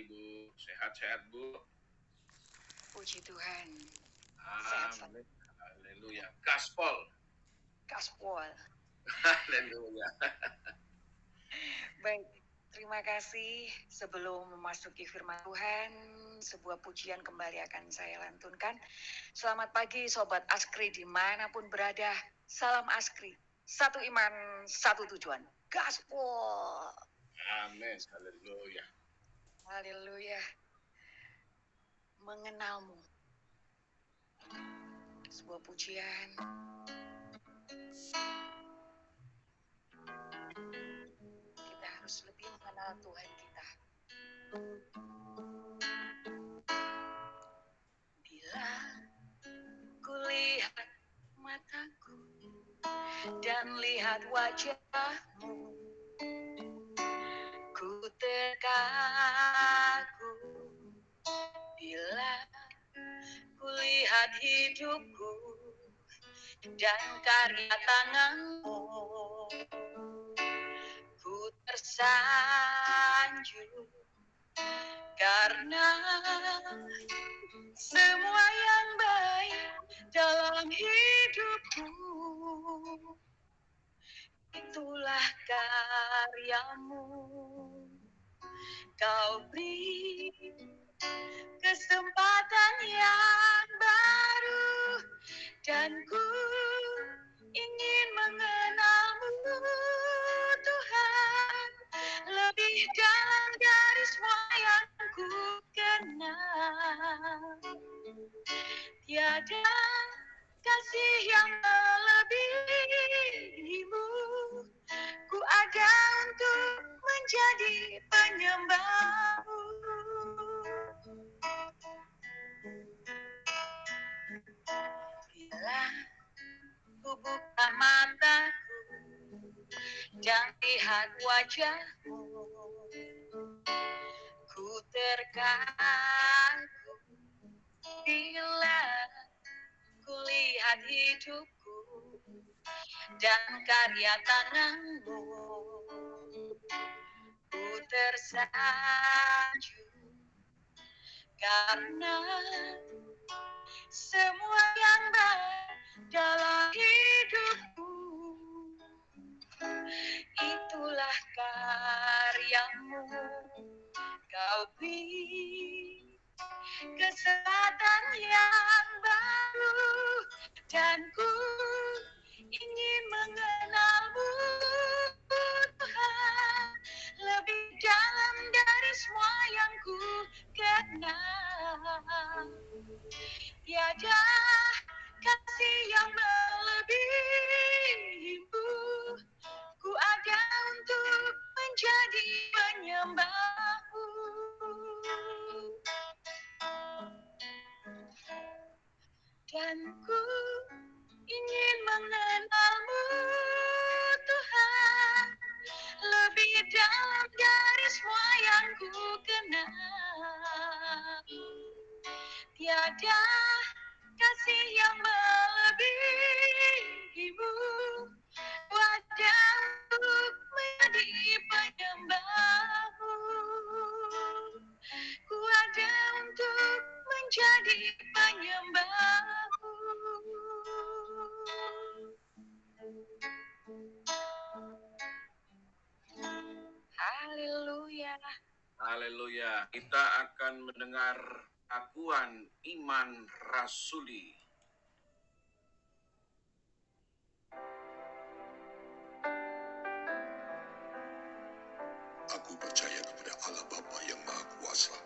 Ibu. Sehat-sehat, Bu. Puji Tuhan. Sehat. Amin. Haleluya. Gaspol. Gaspol. Haleluya. Baik, terima kasih. Sebelum memasuki firman Tuhan, sebuah pujian kembali akan saya lantunkan. Selamat pagi Sobat Askri dimanapun berada. Salam Askri. Satu iman, satu tujuan. Gaspol. Amin. Haleluya. Haleluya. Mengenalmu. Sebuah pujian. Kita harus lebih mengenal Tuhan kita. Bila kulihat mataku dan lihat wajahmu, ku terkagum. Bila kulihat hidupku dan karya tanganmu, ku tersanjung karena semua yang baik dalam hidupku itulah karyamu. Kau beri kesempatan yang baru dan ku ingin mengenalmu Tuhan lebih dalam dari semua yang ku kenal. Tiada kasih yang melebihimu, ku ada untuk menjadi penyembahmu. Bila ku buka mataku dan lihat wajahmu, ku terkagum. Bila ku lihat hidupku dan karya tanganmu, ku tersanjung karena semua yang baik dalam hidupku itulah karyamu. Kau beri kesempatan yang baru dan ku ingin mengenalmu Tuhan lebih dalam dari semua yang ku kenal. Tiada kasih yang melebihimu, ku ada untuk menjadi penyembahmu. Dan ku ingin mengenalmu Tuhan lebih dalam dari semua yang ku kenal. Tiada kasih yang melebihimu, ku ada untuk menjadi penyembahmu. Ku ada untuk menjadi penyembahmu. Haleluya. Haleluya. Kita akan mendengar akuan iman rasuli. Aku percaya kepada Allah Bapa yang Maha Kuasa,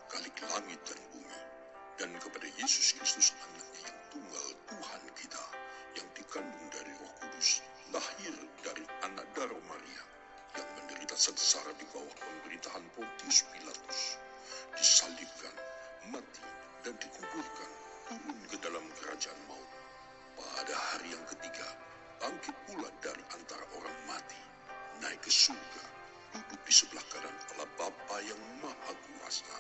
Khalik langit dan bumi, dan kepada Yesus Kristus anaknya yang tunggal Tuhan kita, yang dikandung dari Roh Kudus, lahir dari anak darah Maria, yang menderita sengsara di bawah pemerintahan Pontius Pilatus, disalibkan, mati, dan dikuburkan, turun ke dalam kerajaan maut. Pada hari yang ketiga, bangkit pula dari antara orang mati, naik ke surga, duduk di sebelah kanan Allah Bapa yang Maha Kuasa.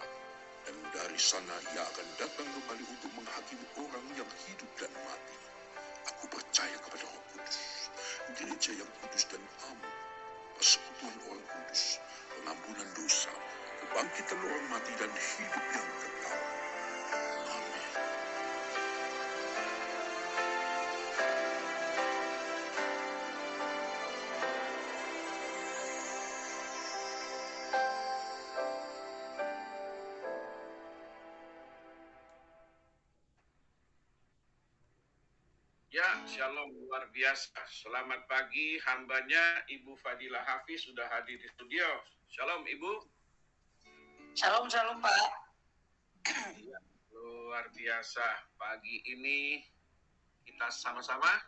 Dan dari sana ia akan datang kembali untuk menghakimi orang yang hidup dan mati. Aku percaya kepada Roh Kudus, gereja yang kudus dan aman, persekutuan orang kudus, pengampunan dosa, kebangkitan orang mati dan hidup yang kekal. Amin. Ya, shalom luar biasa. Selamat pagi, hambanya Ibu Fadilah Hafiz sudah hadir di studio. Shalom Ibu. Shalom Pak. Ya, luar biasa. Pagi ini kita sama-sama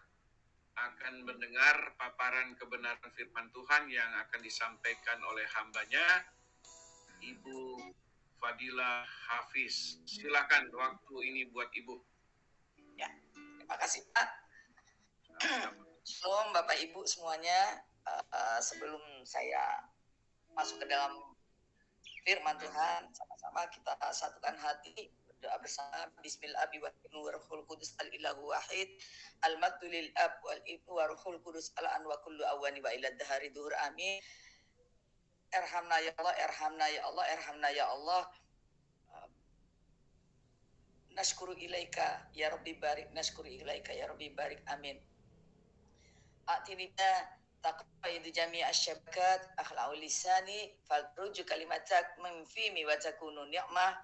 akan mendengar paparan kebenaran firman Tuhan yang akan disampaikan oleh hambanya Ibu Fadilah Hafiz. Silakan, waktu ini buat Ibu. Ya, terima kasih Pak. Shalom Bapak Ibu semuanya. Sebelum saya masuk ke dalam firman Tuhan, sama-sama kita satukan hati berdoa bersama. Bismillahirrahmanirrahim. Waruhul Qudus al-ilahu wahid al-maktu lil ab wal ibnu waruhul Qudus al-an wa kullu awani wa ila dahari duhur amin. Erhamna ya Allah, erhamna ya Allah, erhamna ya Allah. Nashkuru ilaika ya Rabbi barik, nashkuru ilaika ya Rabbi barik, amin. Atinina taqayyid jami' asyabakat akhla'u lisani falruju kalimatak memfimi wa takunu ni'mah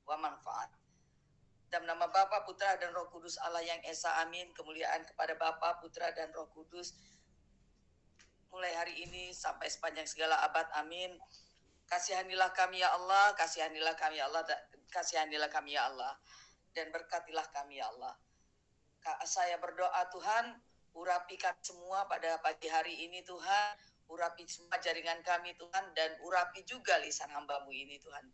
wa manfaat. Dalam nama Bapa, Putra dan Roh Kudus Allah yang Esa, amin. Kemuliaan kepada Bapa, Putra dan Roh Kudus mulai hari ini sampai sepanjang segala abad, amin. Kasihanilah kami ya Allah, kasihanilah kami ya Allah, kasihanilah kami ya Allah, dan berkatilah kami ya Allah. Saya berdoa Tuhan, urapi kami semua pada pagi hari ini Tuhan, urapi semua jaringan kami Tuhan, dan urapi juga lisan hamba-Mu ini Tuhan.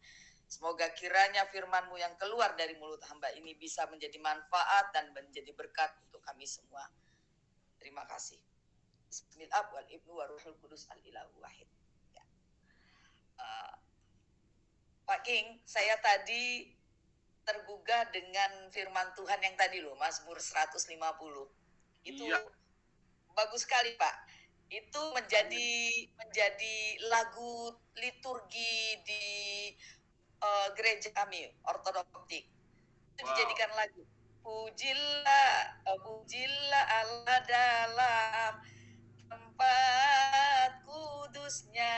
Semoga kiranya firman-Mu yang keluar dari mulut hamba ini bisa menjadi manfaat dan menjadi berkat untuk kami semua. Terima kasih. Bismillah wal ibnu wa ruhul kudus al-ilahu wahid. Ya. Pak King, saya tadi tergugah dengan firman Tuhan yang tadi loh, Mazmur 150. Itu ya, bagus sekali Pak. Itu menjadi lagu liturgi di gereja kami ortodoktik. Itu dijadikan lagu. Pujilah Allah dalam tempat kudusnya,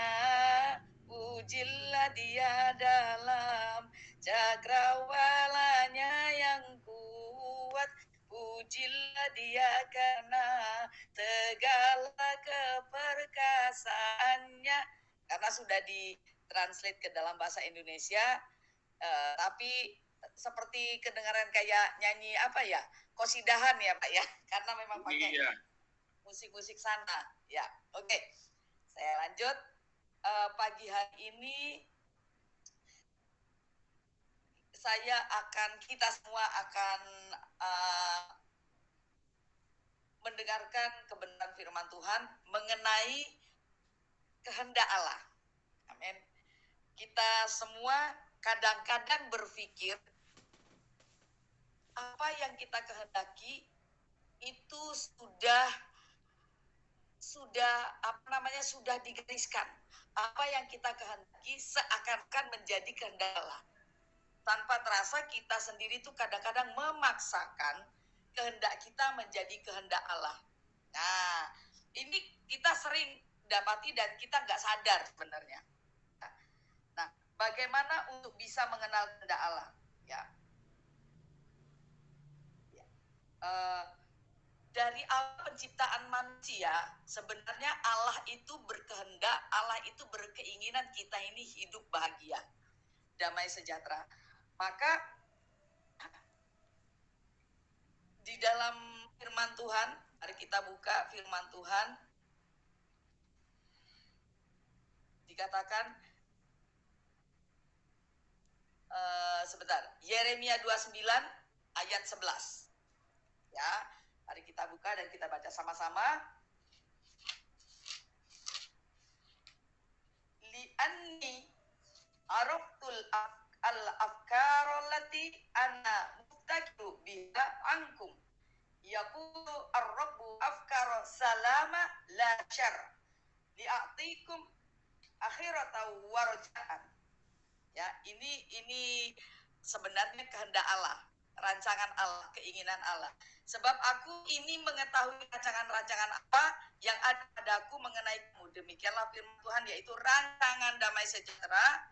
pujilah Dia dalam cakrawalanya yang kuat, pujilah Dia karena segala keperkasaannya. Karena sudah ditranslate ke dalam bahasa Indonesia, tapi seperti kedengaran kayak nyanyi apa ya, kosidahan ya Pak ya, karena memang pakai musik-musik sana ya. Oke, saya lanjut. Pagi hari ini kita semua akan mendengarkan kebenaran firman Tuhan mengenai kehendak Allah. Amin. Kita semua kadang-kadang berpikir apa yang kita kehendaki itu sudah digariskan. Apa yang kita kehendaki seakan-akan menjadi kehendak Allah. Tanpa terasa kita sendiri tuh kadang-kadang memaksakan kehendak kita menjadi kehendak Allah. Nah, ini kita sering dapati dan kita nggak sadar sebenarnya. Nah, bagaimana untuk bisa mengenal kehendak Allah? Ya. Dari awal penciptaan manusia, sebenarnya Allah itu berkehendak, Allah itu berkeinginan kita ini hidup bahagia, damai sejahtera. Maka di dalam firman Tuhan, mari kita buka firman Tuhan. Dikatakan sebentar, Yeremia 29 ayat 11. Ya, mari kita buka dan kita baca sama-sama. Li'anni araftul al-afkar allati ana muttaqiu biha ankum. Yaqulu ar-rabbu afkar salama la syarr. Li'atikum akhiratan warja'an. ini sebenarnya kehendak Allah, rancangan Allah, keinginan Allah. Sebab aku ini mengetahui rancangan-rancangan apa yang ada padaku mengenai kamu. Demikianlah firman Tuhan, yaitu rancangan damai sejahtera,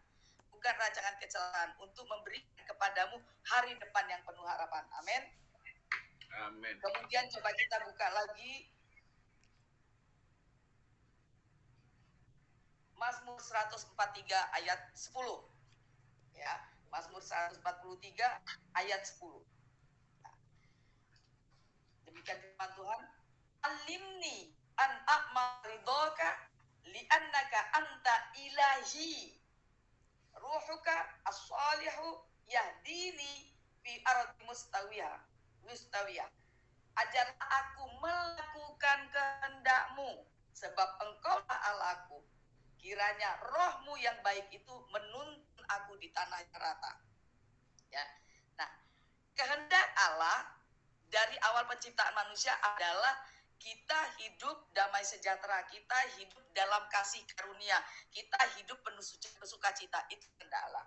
bukan rancangan kecelakaan, untuk memberikan kepadamu hari depan yang penuh harapan. Amin. Amin. Kemudian coba kita buka lagi Mazmur 143 ayat 10. Ya, Mazmur 143 ayat 10. Demikian firman Tuhan, alimni an a'mal ridhaka li'annaka anta ilahi ruhuka as-salihu yahdini fi ardi mustawiyah. Ajarlah aku melakukan kehendakmu, sebab engkaulah Allahku. Kiranya rohmu yang baik itu menuntun aku di tanah yang rata. Ya. Nah, kehendak Allah dari awal penciptaan manusia adalah kita hidup damai sejahtera, kita hidup dalam kasih karunia, kita hidup penuh sukacita. Itu kehendak Allah.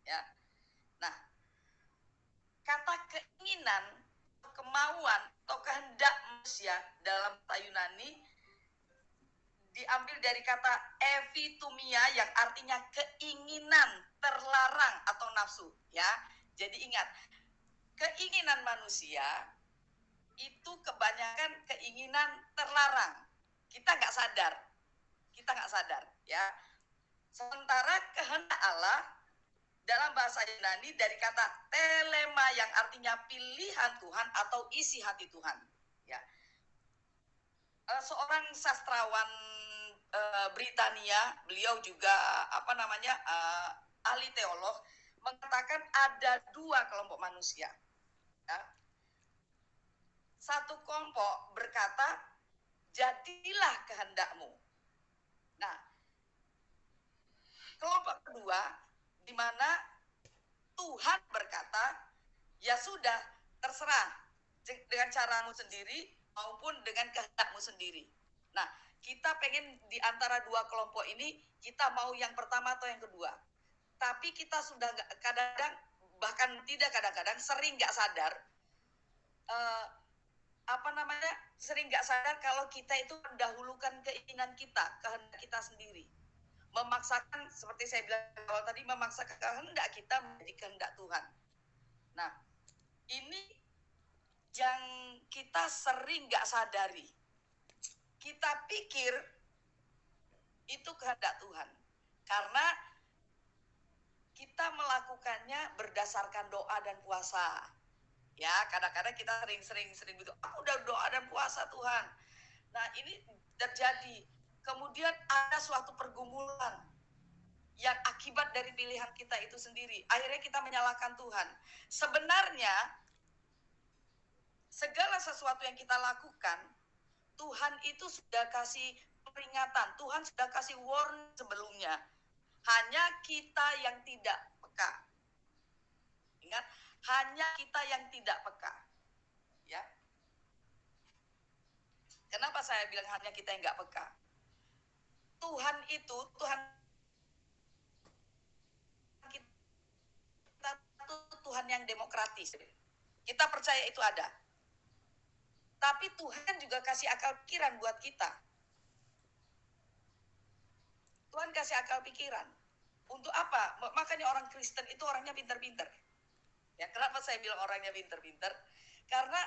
Ya. Nah, kata keinginan, kemauan atau kehendak manusia dalam bahasa Yunani diambil dari kata epitumia yang artinya keinginan terlarang atau nafsu, ya. Jadi ingat, keinginan manusia itu kebanyakan keinginan terlarang. Kita nggak sadar, ya. Sementara kehendak Allah dalam bahasa Yunani dari kata telema yang artinya pilihan Tuhan atau isi hati Tuhan, ya. Seorang sastrawan Britania, beliau juga ahli teolog, mengatakan ada dua kelompok manusia. Ya. Satu kelompok berkata, jadilah kehendakmu. Nah, kelompok kedua, di mana Tuhan berkata, ya sudah, terserah dengan caramu sendiri maupun dengan kehendakmu sendiri. Nah, kita pengen di antara dua kelompok ini, kita mau yang pertama atau yang kedua. Tapi kita sudah kadang-kadang, bahkan tidak kadang-kadang, sering nggak sadar, sering nggak sadar kalau kita itu mendahulukan keinginan kita, kehendak kita sendiri. Memaksakan, seperti saya bilang awal tadi, memaksakan kehendak kita menjadi kehendak Tuhan. Nah, ini yang kita sering nggak sadari. Kita pikir itu kehendak Tuhan karena kita melakukannya berdasarkan doa dan puasa. Ya, kadang-kadang kita sering gitu, udah doa dan puasa Tuhan. Nah, ini terjadi. Kemudian ada suatu pergumulan yang akibat dari pilihan kita itu sendiri. Akhirnya kita menyalahkan Tuhan. Sebenarnya segala sesuatu yang kita lakukan, Tuhan itu sudah kasih peringatan, Tuhan sudah kasih warning sebelumnya. Hanya kita yang tidak peka. Ingat, hanya kita yang tidak peka. Ya. Kenapa saya bilang hanya kita yang nggak peka? Tuhan itu Tuhan yang demokratis. Kita percaya itu ada. Tapi Tuhan juga kasih akal pikiran buat kita. Tuhan kasih akal pikiran. Untuk apa? Makanya orang Kristen itu orangnya pintar-pintar. Ya, kenapa saya bilang orangnya pintar-pintar? Karena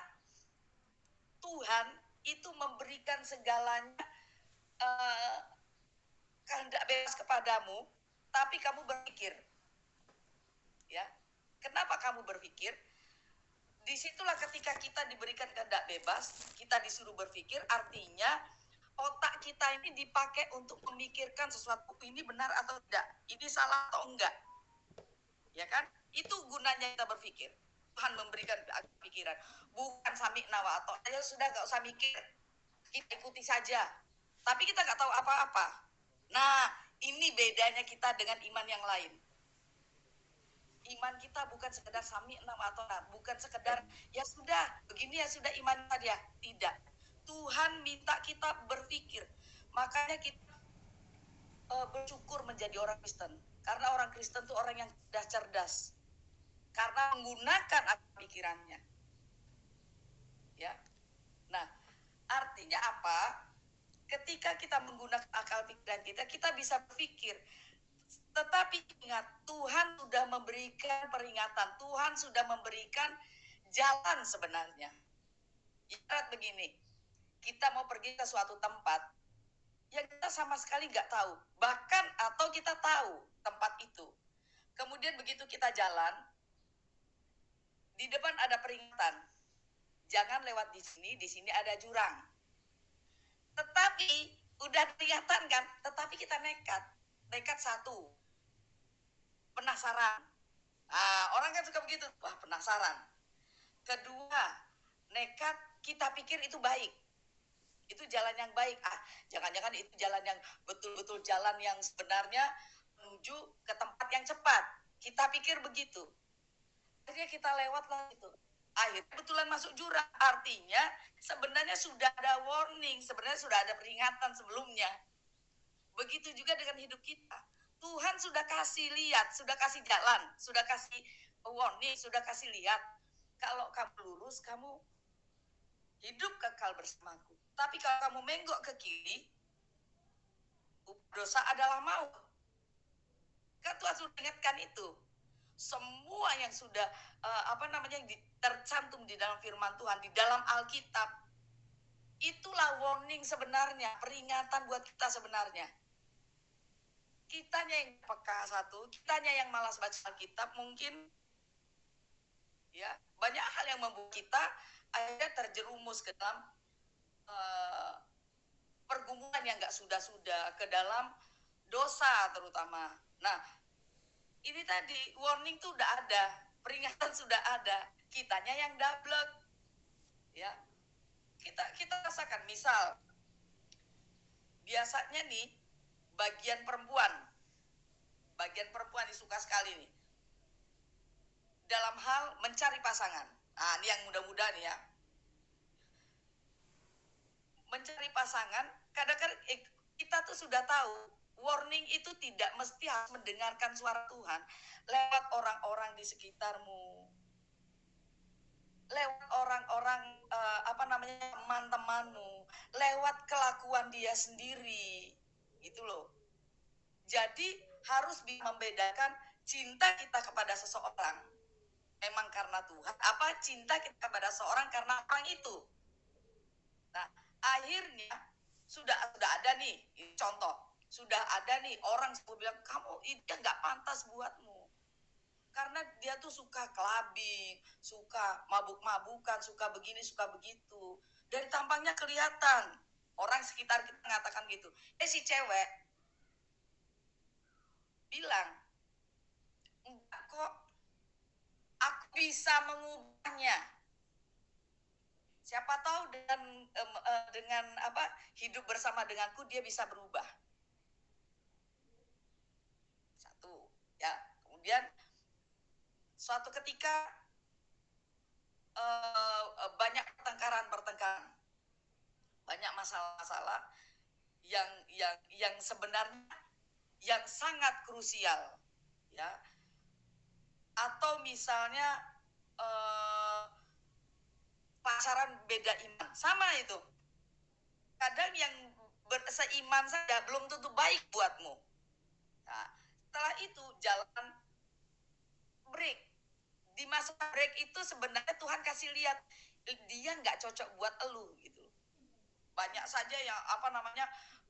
Tuhan itu memberikan segalanya kehendak bebas kepadamu, tapi kamu berpikir. Ya. Kenapa kamu berpikir? Disitulah ketika kita diberikan kehendak bebas, kita disuruh berpikir, artinya otak kita ini dipakai untuk memikirkan sesuatu ini benar atau tidak, ini salah atau enggak. Ya kan? Itu gunanya kita berpikir. Tuhan memberikan pikiran, bukan sami'na wa atau aja sudah enggak usah mikir, kita ikuti saja. Tapi kita enggak tahu apa-apa. Nah, ini bedanya kita dengan iman yang lain. Iman kita bukan sekedar sami'na wa atau bukan sekedar ya sudah, begini ya sudah iman saja. Tidak. Tuhan minta kita berpikir. Makanya kita bersyukur menjadi orang Kristen. Karena orang Kristen tuh orang yang cerdas. Karena menggunakan akal pikirannya. Ya. Nah, artinya apa? Ketika kita menggunakan akal pikiran kita, kita bisa berpikir. Tetapi ingat, Tuhan sudah memberikan peringatan. Tuhan sudah memberikan jalan sebenarnya. Ibarat begini, kita mau pergi ke suatu tempat yang kita sama sekali nggak tahu. Bahkan atau kita tahu tempat itu. Kemudian begitu kita jalan, di depan ada peringatan. Jangan lewat di sini ada jurang. Tetapi udah kelihatan kan, tetapi kita nekat satu, penasaran. Orang kan suka begitu, wah penasaran. Kedua, nekat kita pikir itu baik, itu jalan yang baik. Jangan-jangan itu jalan yang betul-betul jalan yang sebenarnya menuju ke tempat yang cepat. Kita pikir begitu. Akhirnya kita lewatlah itu. Akhirnya kebetulan masuk jurang. Artinya sebenarnya sudah ada warning, sebenarnya sudah ada peringatan sebelumnya. Begitu juga dengan hidup kita. Tuhan sudah kasih lihat, sudah kasih jalan, sudah kasih warning, sudah kasih lihat. Kalau kamu lurus, kamu hidup kekal bersamaku. Tapi kalau kamu menggok ke kiri, dosa adalah maut. Kan Tuhan sudah ingatkan itu. Semua yang sudah tercantum di dalam firman Tuhan, di dalam Alkitab, itulah warning sebenarnya, peringatan buat kita sebenarnya. Kitanya yang peka satu, kitanya yang malas baca Alkitab mungkin, ya banyak hal yang membuat kita akhirnya terjerumus ke dalam pergumulan yang nggak sudah-sudah, ke dalam dosa terutama. Nah, ini tadi warning tuh udah ada, peringatan sudah ada, kitanya yang double, ya. Kita rasakan, misal biasanya nih bagian perempuan ini suka sekali nih dalam hal mencari pasangan. Ini yang muda-muda nih ya. Mencari pasangan, kadang-kadang kita tuh sudah tahu warning itu tidak mesti harus mendengarkan suara Tuhan lewat orang-orang di sekitarmu, lewat orang-orang teman-temanmu, lewat kelakuan dia sendiri, gitu loh. Jadi harus membedakan cinta kita kepada seseorang memang karena Tuhan, apa cinta kita kepada seseorang karena orang itu. Nah, akhirnya sudah ada nih, contoh, sudah ada nih orang bilang, kamu itu nggak pantas buatmu. Karena dia tuh suka clubbing, suka mabuk-mabukan, suka begini, suka begitu. Dari tampangnya kelihatan. Orang sekitar kita mengatakan gitu. Si cewek bilang, enggak kok, aku bisa mengubahnya. Siapa tahu dengan hidup bersama denganku dia bisa berubah. Satu, ya. Kemudian suatu ketika banyak pertengkaran, banyak masalah-masalah yang sebenarnya yang sangat krusial, ya. Atau misalnya pacaran beda iman, sama itu. Kadang yang seiman saja belum tentu baik buatmu. Nah, setelah itu jalan break. Di masa break itu sebenarnya Tuhan kasih lihat dia nggak cocok buat elu gitu. Banyak saja yang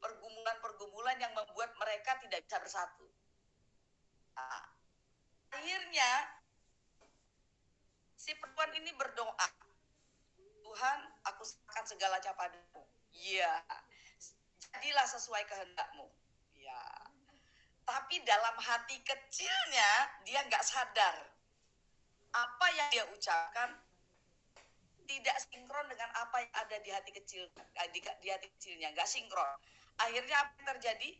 pergumulan-pergumulan yang membuat mereka tidak bisa bersatu. Nah, akhirnya si perempuan ini berdoa, Tuhan, aku serahkan segala padamu. Iya, jadilah sesuai kehendakmu. Ya. Tapi dalam hati kecilnya dia nggak sadar apa yang dia ucapkan tidak sinkron dengan apa yang ada di hati kecil, di hati kecilnya, nggak sinkron. Akhirnya apa yang terjadi?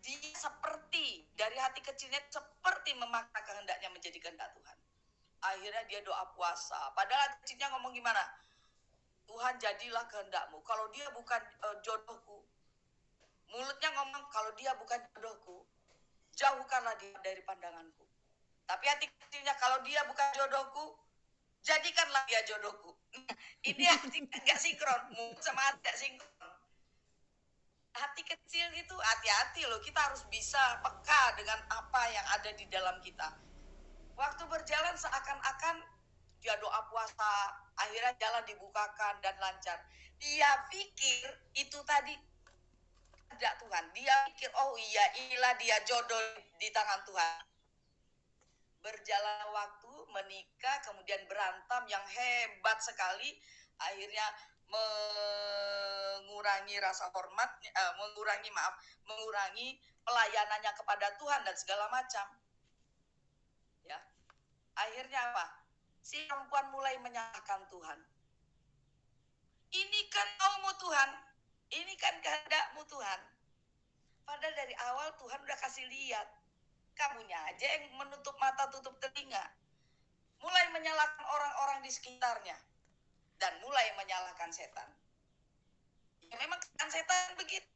Dia seperti dari hati kecilnya seperti memaksa kehendaknya menjadi kehendak Tuhan. Akhirnya dia doa puasa. Padahal hati kecilnya ngomong gimana? Tuhan, jadilah kehendakmu. Kalau dia bukan jodohku, mulutnya ngomong kalau dia bukan jodohku, jauhkanlah dia dari pandanganku. Tapi hati kecilnya, kalau dia bukan jodohku, jadikanlah dia jodohku. Ini hati nggak sinkron, sama hati nggak sinkron. Hati kecil itu hati-hati loh, kita harus bisa peka dengan apa yang ada di dalam kita. Waktu berjalan seakan-akan dia doa puasa, akhirnya jalan dibukakan dan lancar. Dia pikir itu tadi tidak Tuhan. Dia pikir, oh iya, inilah dia jodoh di tangan Tuhan. Berjalan waktu, menikah, kemudian berantem yang hebat sekali, akhirnya mengurangi rasa hormat, mengurangi pelayanannya kepada Tuhan dan segala macam. Ya, akhirnya apa? Si perempuan mulai menyalahkan Tuhan. Ini kan maumu Tuhan, ini kan kehendakmu Tuhan. Padahal dari awal Tuhan udah kasih lihat. Kamunya aja yang menutup mata, tutup telinga. Mulai menyalahkan orang-orang di sekitarnya. Dan mulai menyalahkan setan. Ya, memang kan setan begitu.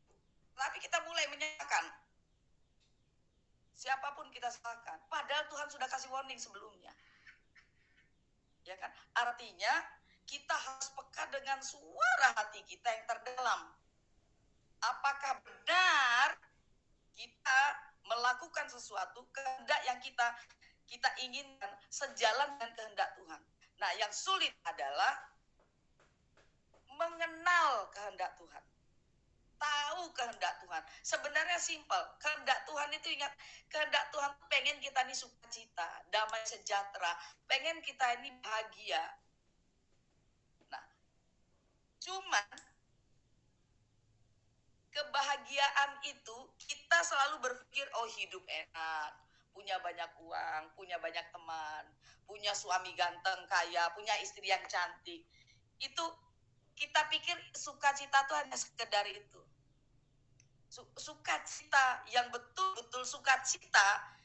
Tapi kita mulai menyalahkan. Siapapun kita salahkan. Padahal Tuhan sudah kasih warning sebelumnya. Ya kan? Artinya kita harus peka dengan suara hati kita yang terdalam. Apakah benar kita melakukan sesuatu kehendak yang kita inginkan sejalan dengan kehendak Tuhan. Nah, yang sulit adalah mengenal kehendak Tuhan. Tahu kehendak Tuhan. Sebenarnya simpel. Kehendak Tuhan itu, ingat, kehendak Tuhan pengen kita ini sukacita, damai sejahtera, pengen kita ini bahagia. Nah, cuman kebahagiaan itu kita selalu berpikir, oh hidup enak, punya banyak uang, punya banyak teman, punya suami ganteng, kaya, punya istri yang cantik. Itu kita pikir sukacita itu hanya sekedar itu. Sukacita yang betul-betul sukacita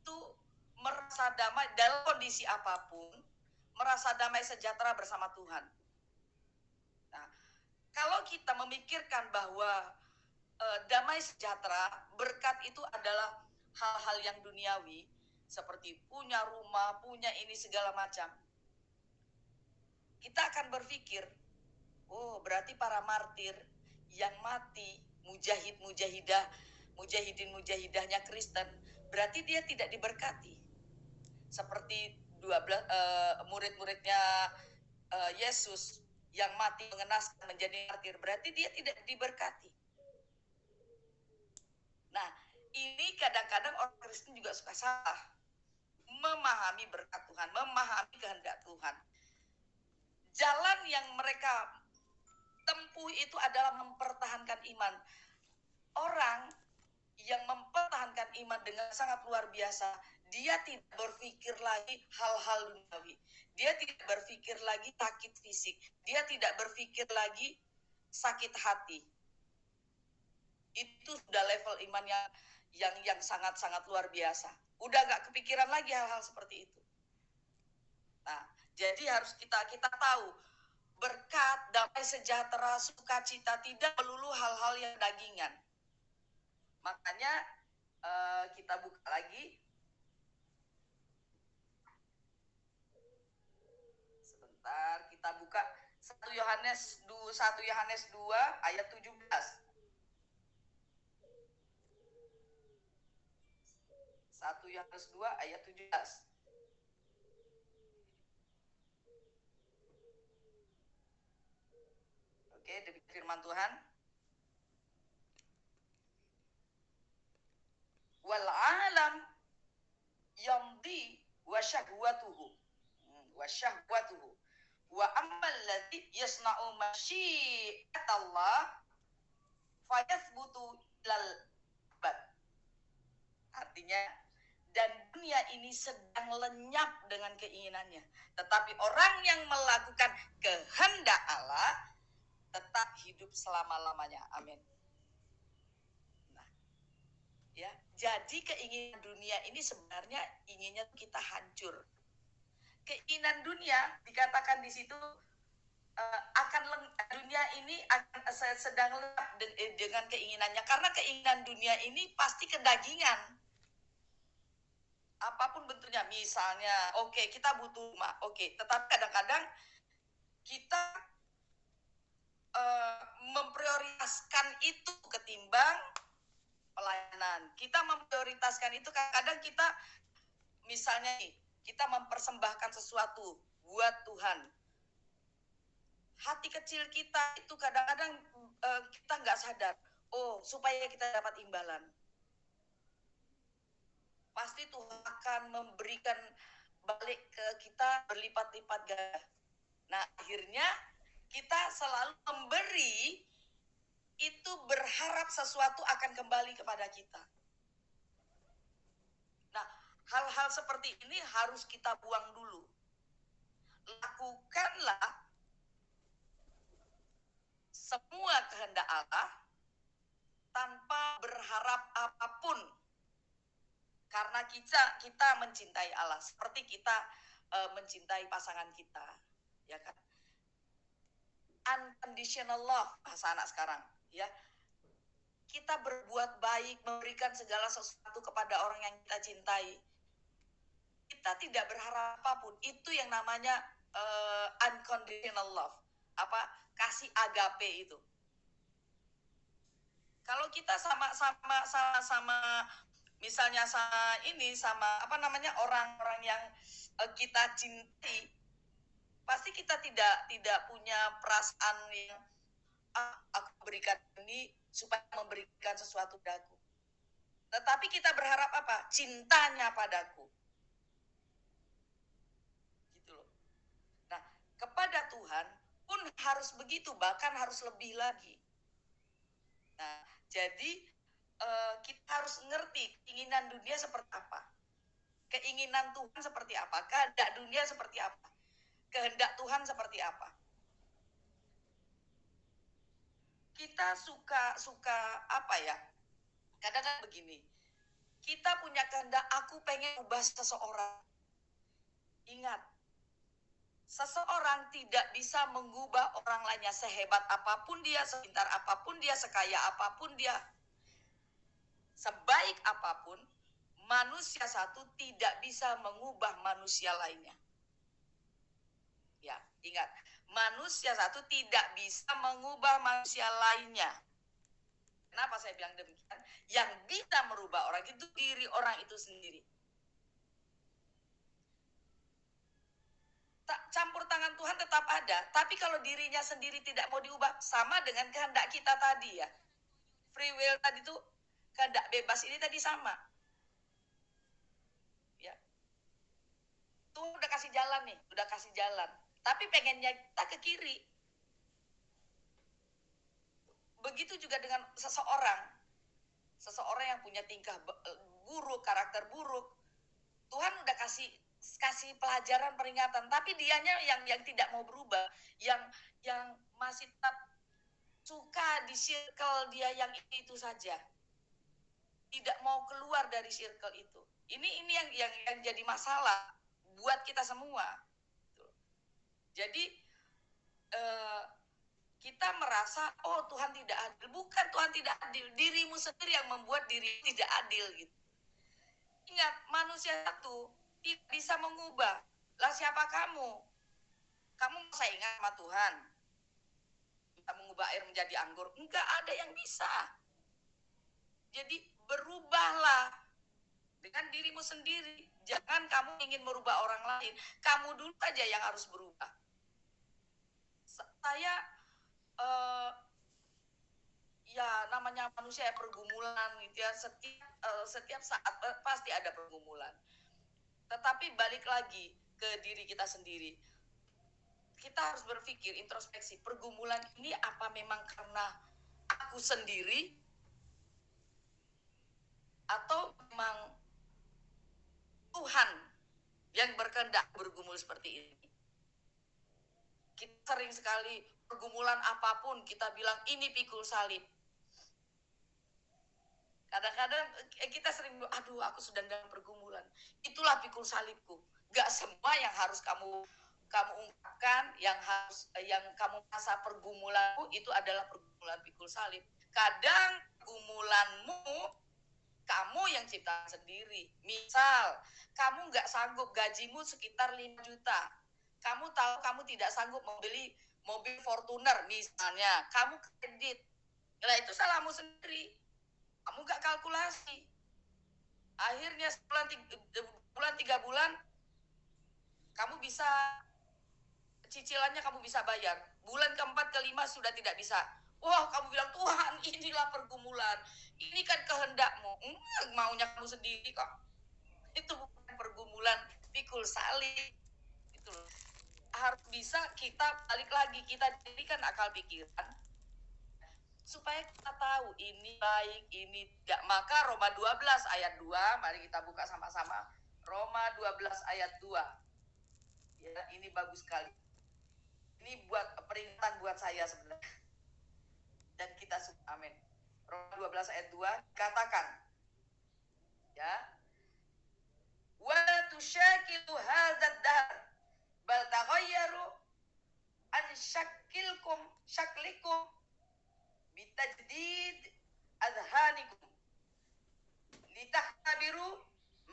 itu merasa damai dalam kondisi apapun, merasa damai sejahtera bersama Tuhan. Nah, kalau kita memikirkan bahwa damai sejahtera, berkat itu adalah hal-hal yang duniawi, seperti punya rumah, punya ini segala macam, kita akan berpikir, oh berarti para martir yang mati, mujahidin-mujahidahnya Kristen, berarti dia tidak diberkati. Seperti 12 murid-muridnya Yesus yang mati mengenaskan menjadi martir, berarti dia tidak diberkati. Nah, ini kadang-kadang orang Kristen juga suka salah memahami berkat Tuhan, memahami kehendak Tuhan. Jalan yang mereka tempuh itu adalah mempertahankan iman. Orang yang mempertahankan iman dengan sangat luar biasa, dia tidak berpikir lagi hal-hal duniawi. Dia tidak berpikir lagi sakit fisik. Dia tidak berpikir lagi sakit hati. Itu sudah level iman yang sangat-sangat luar biasa. Udah gak kepikiran lagi hal-hal seperti itu. Nah, jadi harus kita tahu, berkat, damai sejahtera, sukacita tidak melulu hal-hal yang dagingan. Makanya kita buka lagi. Sebentar, kita buka 1 Yohanes 2 ayat 17. 1 Yohanes 2 ayat 17. Oke, demi firman Tuhan. Wal alam yamdi wa syahwatuhu. Wa ammal ladzi yasna'u masyiatallah fayathbutu ilal abad. Artinya, dan dunia ini sedang lenyap dengan keinginannya. Tetapi orang yang melakukan kehendak Allah tetap hidup selama-lamanya. Amin. Nah, ya, jadi keinginan dunia ini sebenarnya inginnya kita hancur. Keinginan dunia dikatakan di situ dunia ini akan sedang lenyap dengan keinginannya, karena keinginan dunia ini pasti kedagingan. apapun bentuknya, misalnya, oke, kita butuh rumah, oke, tetapi kadang-kadang kita memprioritaskan itu ketimbang pelayanan. Kita memprioritaskan itu, kadang-kadang kita, misalnya nih, kita mempersembahkan sesuatu buat Tuhan. Hati kecil kita itu kadang-kadang kita nggak sadar, oh, supaya kita dapat imbalan. Pasti Tuhan akan memberikan balik ke kita berlipat-lipat ganda. Nah, akhirnya kita selalu memberi itu berharap sesuatu akan kembali kepada kita. Nah, hal-hal seperti ini harus kita buang dulu. Lakukanlah semua kehendak Allah tanpa berharap apapun. Karena kita mencintai Allah seperti kita mencintai pasangan kita, ya kan? Unconditional love bahasa anak sekarang, ya. Kita berbuat baik, memberikan segala sesuatu kepada orang yang kita cintai. Kita tidak berharap apapun. Itu yang namanya unconditional love. Kasih agape itu. Kalau kita sama misalnya sama orang-orang yang kita cintai, pasti kita tidak punya perasaan yang aku berikan ini supaya memberikan sesuatu padaku. Tetapi kita berharap apa? Cintanya padaku. Gitu loh. Nah, kepada Tuhan pun harus begitu, bahkan harus lebih lagi. Nah, jadi kita harus ngerti keinginan dunia seperti apa, keinginan Tuhan seperti apa, kehendak dunia seperti apa, kehendak Tuhan seperti apa. Kita suka apa ya? Kadang-kadang begini, kita punya kehendak, aku pengen ubah seseorang. Ingat, seseorang tidak bisa mengubah orang lainnya sehebat apapun dia, sepintar apapun dia, sekaya apapun dia, sebaik apapun, manusia satu tidak bisa mengubah manusia lainnya. Ya, ingat, manusia satu tidak bisa mengubah manusia lainnya. Kenapa saya bilang demikian? Yang bisa merubah orang itu diri orang itu sendiri. Campur tangan Tuhan tetap ada, tapi kalau dirinya sendiri tidak mau diubah, sama dengan kehendak kita tadi ya. Free will tadi itu, kehendak bebas ini tadi sama. Ya. Tuhan udah kasih jalan nih, udah kasih jalan. Tapi pengennya kita ke kiri. Begitu juga dengan seseorang yang punya tingkah buruk, karakter buruk. Tuhan udah kasih pelajaran, peringatan, tapi dianya yang tidak mau berubah, yang masih tetap suka di circle dia yang itu saja. Tidak mau keluar dari circle itu. Ini yang jadi masalah buat kita semua. Jadi kita merasa, oh Tuhan tidak adil. Bukan Tuhan tidak adil, dirimu sendiri yang membuat diri tidak adil gitu. Ingat, manusia satu tidak bisa mengubah. Lah siapa kamu? Kamu saingan sama Tuhan? Bisa mengubah air menjadi anggur? Enggak ada yang bisa. Jadi berubahlah dengan dirimu sendiri. Jangan kamu ingin merubah orang lain. Kamu dulu aja yang harus berubah. Saya ya namanya manusia pergumulan gitu ya, setiap saat pasti ada pergumulan. Tetapi balik lagi ke diri kita sendiri. Kita harus berpikir, introspeksi, pergumulan ini apa memang karena aku sendiri atau memang Tuhan yang berkehendak bergumul seperti ini. Kita sering sekali pergumulan apapun kita bilang ini pikul salib. Kadang-kadang kita sering bilang, aduh aku sedang dalam pergumulan. Itulah pikul salibku. Gak semua yang harus kamu ungkapkan, yang kamu rasa pergumulanmu itu adalah pergumulan pikul salib. Kadang pergumulanmu Kamu yang ciptakan sendiri. Misal, kamu nggak sanggup gajimu sekitar 5 juta. Kamu tahu kamu tidak sanggup membeli mobil Fortuner misalnya. Kamu kredit. Nah, itu salahmu sendiri. Kamu nggak kalkulasi. Akhirnya bulan 3 bulan, kamu bisa, cicilannya kamu bisa bayar. Bulan keempat, kelima sudah tidak bisa. Wah, kamu bilang, Tuhan, inilah pergumulan. Ini kan kehendakmu. Maunya kamu sendiri kok. Itu bukan pergumulan, pikul salib. Itu harus bisa kita balik lagi. Kita jadikan akal pikiran. Supaya kita tahu ini baik, ini tidak. Maka Roma 12 ayat 2, mari kita buka sama-sama. Roma 12 ayat 2. Ya, ini bagus sekali. Ini buat peringatan buat saya sebenarnya. Dan kita amin. Roma 12 ayat 2 katakan, ya, wa tushakilu hadzal dahr bal taghayyaru an syaklikum bitajdid adhanikum litahtabiru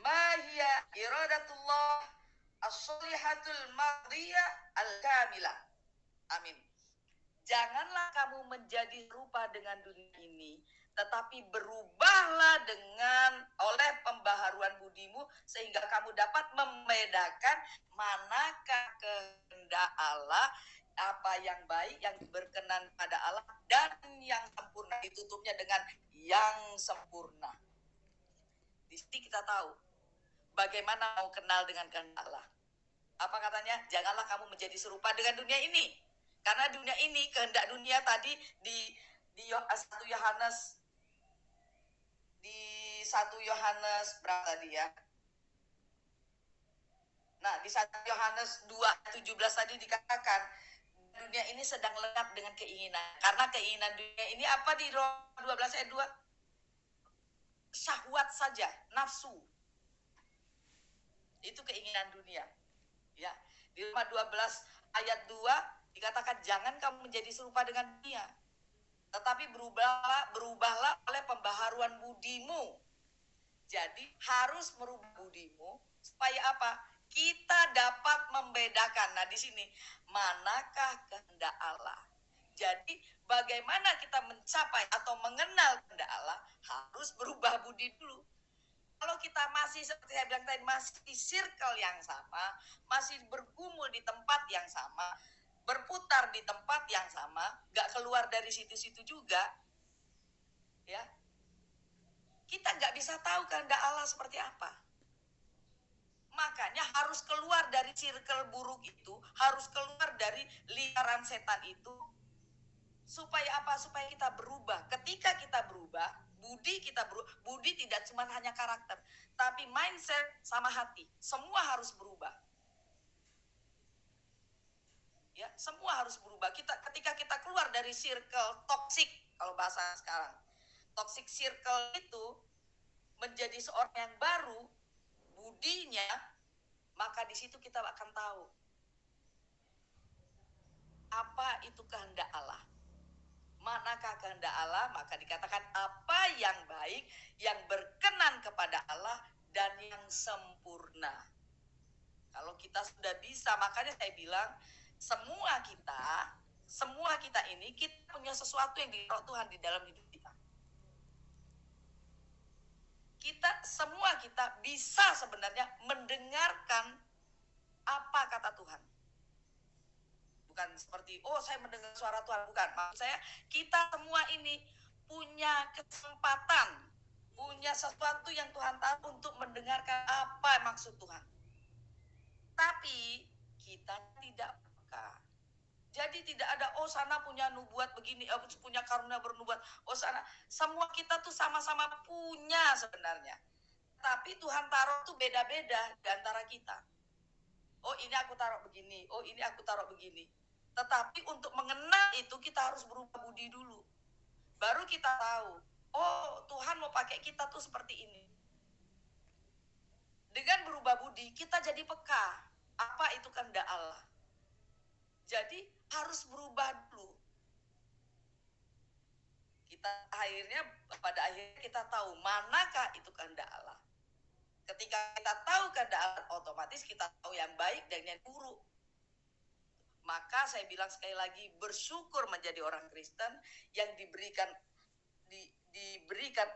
ma hiya iradatullah as-solihatul madiyah al-kamilah. Amin. Janganlah kamu menjadi serupa dengan dunia ini, tetapi berubahlah oleh pembaharuan budimu sehingga kamu dapat membedakan manakah kehendak Allah, apa yang baik, yang berkenan pada Allah, dan yang sempurna. Ditutupnya dengan yang sempurna. Di sini kita tahu bagaimana mau kenal dengan kehendak Allah. Apa katanya? Janganlah kamu menjadi serupa dengan dunia ini. Karena dunia ini, kehendak dunia tadi di 1 Yohanes, di 1 Yohanes berapa tadi ya? Nah, di 1 Yohanes 2:17 tadi dikatakan, dunia ini sedang lengkap dengan keinginan. Karena keinginan dunia ini apa di Roma 12 ayat 2? Syahwat saja, nafsu. Itu keinginan dunia. Ya, di Roma 12 ayat 2 dikatakan jangan kamu menjadi serupa dengan dunia, tetapi berubahlah oleh pembaharuan budimu. Jadi harus merubah budimu supaya apa? Kita dapat membedakan. Nah, di sini manakah kehendak Allah? Jadi bagaimana kita mencapai atau mengenal kehendak Allah? Harus berubah budi dulu. Kalau kita masih seperti saya bilang tadi, masih di circle yang sama, masih bergumul di tempat yang sama, berputar di tempat yang sama, gak keluar dari situ-situ juga, ya, kita gak bisa tahu kehendak Allah seperti apa. Makanya harus keluar dari circle buruk itu, harus keluar dari lingkaran setan itu, supaya apa? Supaya kita berubah. Ketika kita berubah, budi kita berubah. Budi tidak cuma hanya karakter, tapi mindset sama hati, semua harus berubah. Ya, semua harus berubah. Ketika kita keluar dari circle toxic, kalau bahasa sekarang, toxic circle itu menjadi seorang yang baru, budinya, maka di situ kita akan tahu apa itu kehendak Allah. Manakah kehendak Allah? Maka dikatakan apa yang baik, yang berkenan kepada Allah, dan yang sempurna. Kalau kita sudah bisa, makanya saya bilang, semua kita ini, kita punya sesuatu yang ditaruh Tuhan di dalam hidup kita. Semua kita bisa sebenarnya mendengarkan apa kata Tuhan. Bukan seperti, saya mendengar suara Tuhan. Bukan, maksud saya, kita semua ini punya kesempatan, punya sesuatu yang Tuhan tahu untuk mendengarkan apa maksud Tuhan. Tapi kita tidak peka. Jadi tidak ada, sana punya nubuat begini, punya karunia bernubuat, sana. Semua kita tuh sama-sama punya sebenarnya. Tapi Tuhan taruh tuh beda-beda di antara kita. Ini aku taruh begini, ini aku taruh begini. Tetapi untuk mengenal itu kita harus berubah budi dulu. Baru kita tahu, Tuhan mau pakai kita tuh seperti ini. Dengan berubah budi, kita jadi peka. Apa itu kehendak Allah? Jadi harus berubah dulu. Pada akhirnya kita tahu manakah itu kehendak Allah. Ketika kita tahu kehendak Allah, otomatis kita tahu yang baik dan yang buruk. Maka saya bilang sekali lagi, bersyukur menjadi orang Kristen yang diberikan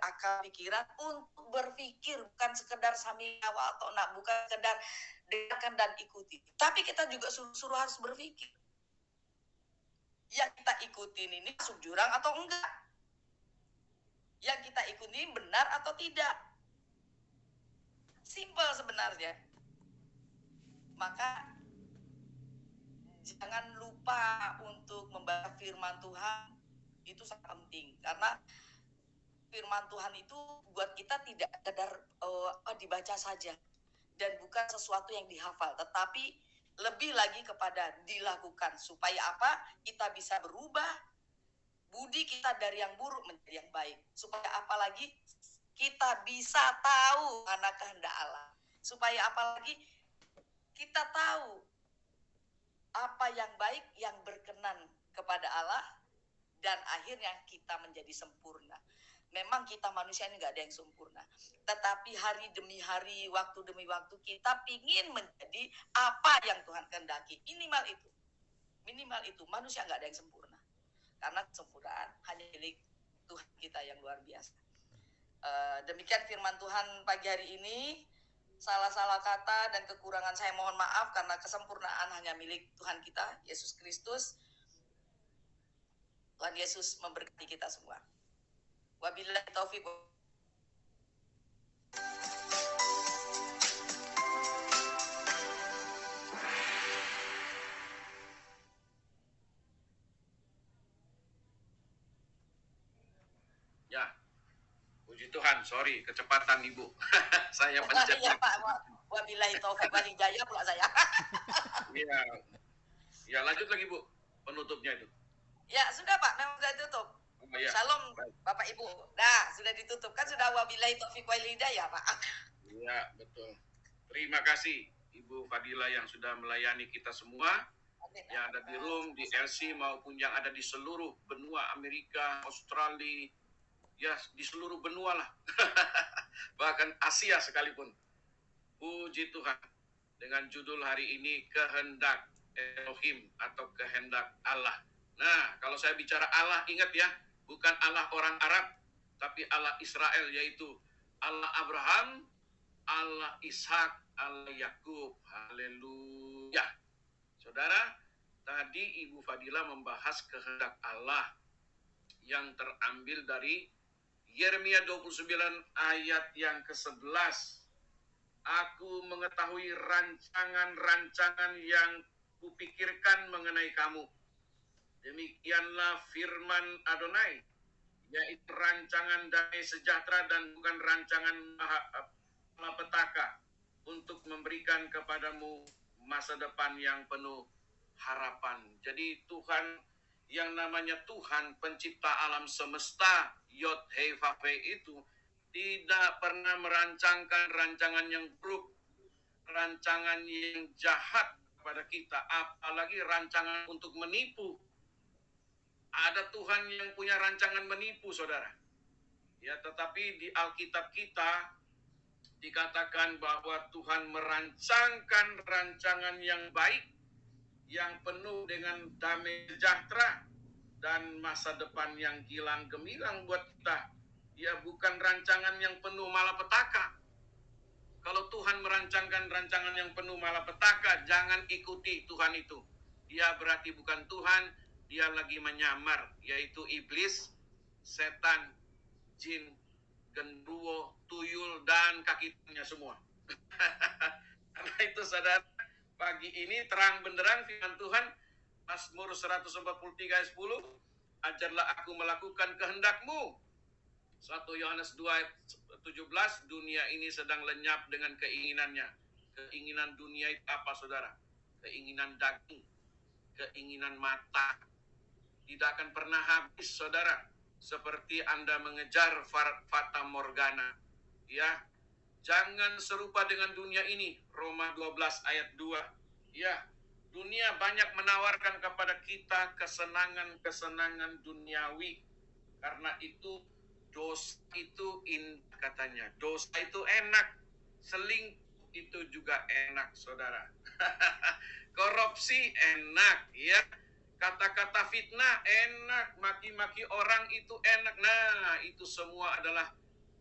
akal pikiran untuk berpikir, bukan sekedar samiawa atau bukan sekedar dengarkan dan ikuti, tapi kita juga suruh harus berpikir. Yang kita ikutin ini masuk jurang atau enggak? Yang kita ikuti benar atau tidak? Simple sebenarnya. Maka jangan lupa untuk membaca firman Tuhan, itu sangat penting. Karena firman Tuhan itu buat kita tidak sekedar dibaca saja dan bukan sesuatu yang dihafal, tetapi lebih lagi kepada dilakukan. Supaya apa? Kita bisa berubah budi kita dari yang buruk menjadi yang baik. Supaya apa lagi? Kita bisa tahu mana kehendak Allah. Supaya apa lagi? Kita tahu apa yang baik, yang berkenan kepada Allah, dan akhirnya kita menjadi sempurna. Memang kita manusia ini nggak ada yang sempurna, tetapi hari demi hari, waktu demi waktu, kita pingin menjadi apa yang Tuhan kehendaki. Minimal itu. Manusia nggak ada yang sempurna, karena kesempurnaan hanya milik Tuhan kita yang luar biasa. Demikian firman Tuhan pagi hari ini. Salah-salah kata dan kekurangan saya mohon maaf, karena kesempurnaan hanya milik Tuhan kita, Yesus Kristus. Tuhan Yesus memberkati kita semua. Wabillahi taufiq. Ya, puji Tuhan, sorry kecepatan Ibu. Saya pencet. Iya Pak, wabillahi taufiq wal hidayah pula saya. Iya. Ya, lanjut lagi Bu, penutupnya itu. Ya, sudah Pak, memang sudah ditutup. Oh, ya. Shalom Bapak Ibu. Nah, sudah ditutup kan, sudah wabillahi taufiq wal hidayah Pak. Iya, betul. Terima kasih Ibu Fadila yang sudah melayani kita semua, yang ada di room, di LC, maupun yang ada di seluruh benua Amerika, Australia, ya di seluruh benua lah. Bahkan Asia sekalipun. Puji Tuhan. Dengan judul hari ini, kehendak Elohim atau kehendak Allah. Nah, kalau saya bicara Allah, ingat ya, bukan Allah orang Arab, tapi Allah Israel, yaitu Allah Abraham, Allah Ishak, Allah Yakub. Haleluya. Saudara, tadi Ibu Fadila membahas kehendak Allah yang terambil dari Yeremia 29 ayat yang ke-11. Aku mengetahui rancangan-rancangan yang kupikirkan mengenai kamu. Demikianlah firman Adonai, yaitu rancangan damai sejahtera dan bukan rancangan malapetaka, untuk memberikan kepadamu masa depan yang penuh harapan. Jadi Tuhan, yang namanya Tuhan pencipta alam semesta, Yod Hei Vav Hei, itu tidak pernah merancangkan rancangan yang buruk, rancangan yang jahat kepada kita, apalagi rancangan untuk menipu. Ada Tuhan yang punya rancangan menipu, saudara. Ya, tetapi di Alkitab kita dikatakan bahwa Tuhan merancangkan rancangan yang baik, yang penuh dengan damai sejahtera dan masa depan yang gilang gemilang buat kita. Ya, bukan rancangan yang penuh malapetaka. Kalau Tuhan merancangkan rancangan yang penuh malapetaka, jangan ikuti Tuhan itu. Dia berarti bukan Tuhan, dia lagi menyamar, yaitu iblis, setan, jin, genderuwo, tuyul, dan kakinya semua. Karena itu saudara, pagi ini terang benderang firman Tuhan, Mazmur 143 ayat 10, ajarlah aku melakukan kehendakmu. 1 Yohanes 2 ayat 17, dunia ini sedang lenyap dengan keinginannya. Keinginan dunia itu apa, saudara? Keinginan daging, keinginan mata. Tidak akan pernah habis, saudara. Seperti Anda mengejar fata morgana. Ya, jangan serupa dengan dunia ini. Roma 12 ayat 2. Ya, dunia banyak menawarkan kepada kita kesenangan-kesenangan duniawi. Karena itu dosa itu katanya. Dosa itu enak. Selingkuh itu juga enak, saudara. Korupsi enak, ya. Kata-kata fitnah enak. Maki-maki orang itu enak. Nah, itu semua adalah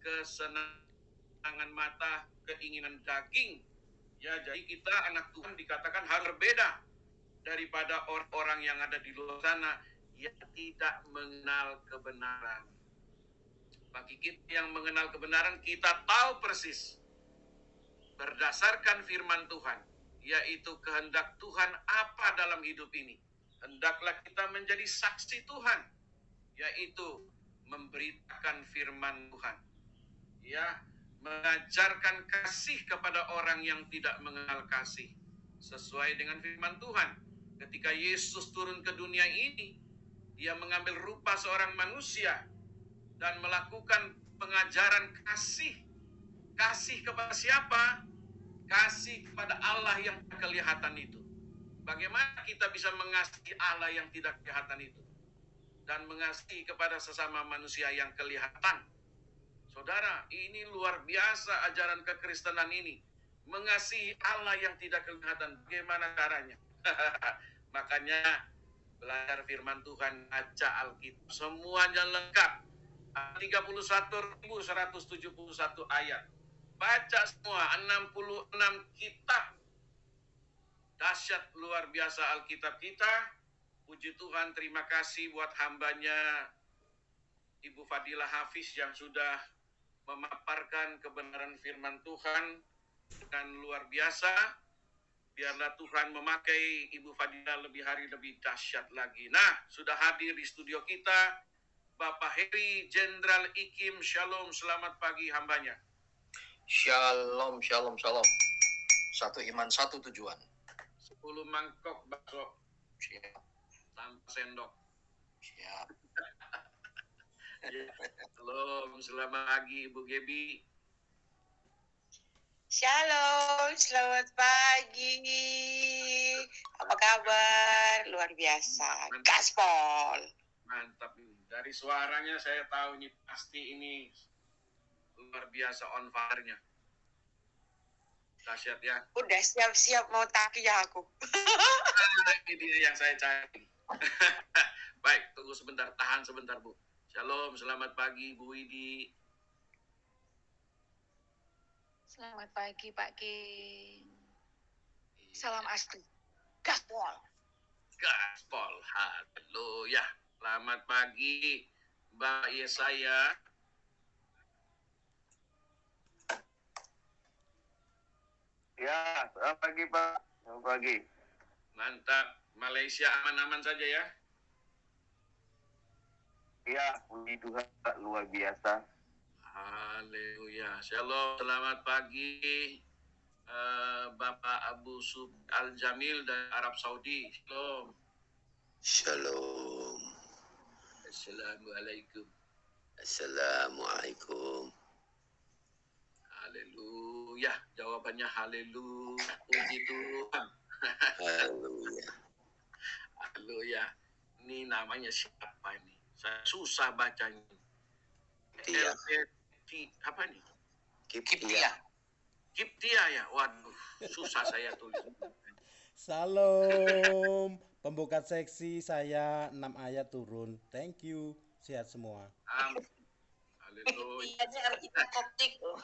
kesenangan mata, keinginan daging. Ya, jadi kita anak Tuhan dikatakan harus berbeda daripada orang-orang yang ada di luar sana yang tidak mengenal kebenaran. Bagi kita yang mengenal kebenaran, kita tahu persis berdasarkan firman Tuhan, yaitu kehendak Tuhan apa dalam hidup ini. Hendaklah kita menjadi saksi Tuhan, yaitu memberitakan firman Tuhan. Ya, mengajarkan kasih kepada orang yang tidak mengenal kasih. Sesuai dengan firman Tuhan. Ketika Yesus turun ke dunia ini, dia mengambil rupa seorang manusia dan melakukan pengajaran kasih. Kasih kepada siapa? Kasih kepada Allah yang kelihatan itu. Bagaimana kita bisa mengasihi Allah yang tidak kelihatan itu? Dan mengasihi kepada sesama manusia yang kelihatan. Saudara, ini luar biasa ajaran kekristenan ini. Mengasihi Allah yang tidak kelihatan. Bagaimana caranya? Makanya belajar firman Tuhan, baca Alkitab. Semuanya lengkap. 31.171 ayat. Baca semua, 66 kitab. Dahsyat luar biasa Alkitab kita. Puji Tuhan, terima kasih buat hambanya Ibu Fadilah Hafiz yang sudah memaparkan kebenaran firman Tuhan dengan luar biasa. Biarlah Tuhan memakai Ibu Fadilah lebih hari lebih dahsyat lagi. Nah, sudah hadir di studio kita Bapak Heri Jenderal Ikim. Shalom, selamat pagi hambanya. Shalom, shalom, shalom. Satu iman, satu tujuan. 10 mangkok bakso. Siap. Tanpa sendok. Siap. Shalom, selamat pagi Ibu Gebi. Shalom, selamat pagi. Apa kabar? Luar biasa. Gaspol. Mantap. Dari suaranya saya tahu ini pasti ini luar biasa on fire-nya. Dahsyat ya. Udah siap-siap mau takiyah aku. Ini dia yang saya cari. Baik, tunggu sebentar. Tahan sebentar, Bu. Shalom, selamat pagi Bu Widi. Selamat pagi Pak King. Salam Astri. Gaspol. Gaspol. Haleluya. Selamat pagi Mbak Yesaya. Ya, selamat pagi Pak. Selamat pagi. Mantap. Malaysia aman-aman saja ya? Ya, puji Tuhan Pak, luar biasa. Haleluya. Shalom, selamat pagi Bapak Abu Sub Al-Jamil dari Arab Saudi. Shalom. Shalom. Assalamualaikum. Assalamualaikum. Haleluya. Jawabannya haleluya. Puji Tuhan. Haleluya. Haleluya. Ini namanya siapa ini? Saya susah bacanya. Iya. Apa nih? Kiptia. Kiptia ya. Waduh, susah saya tulis. Salam. Pembuka seksi saya 6 ayat turun. Thank you. Sehat semua. Amin. Haleluya. Iya, kita koptik. Oh.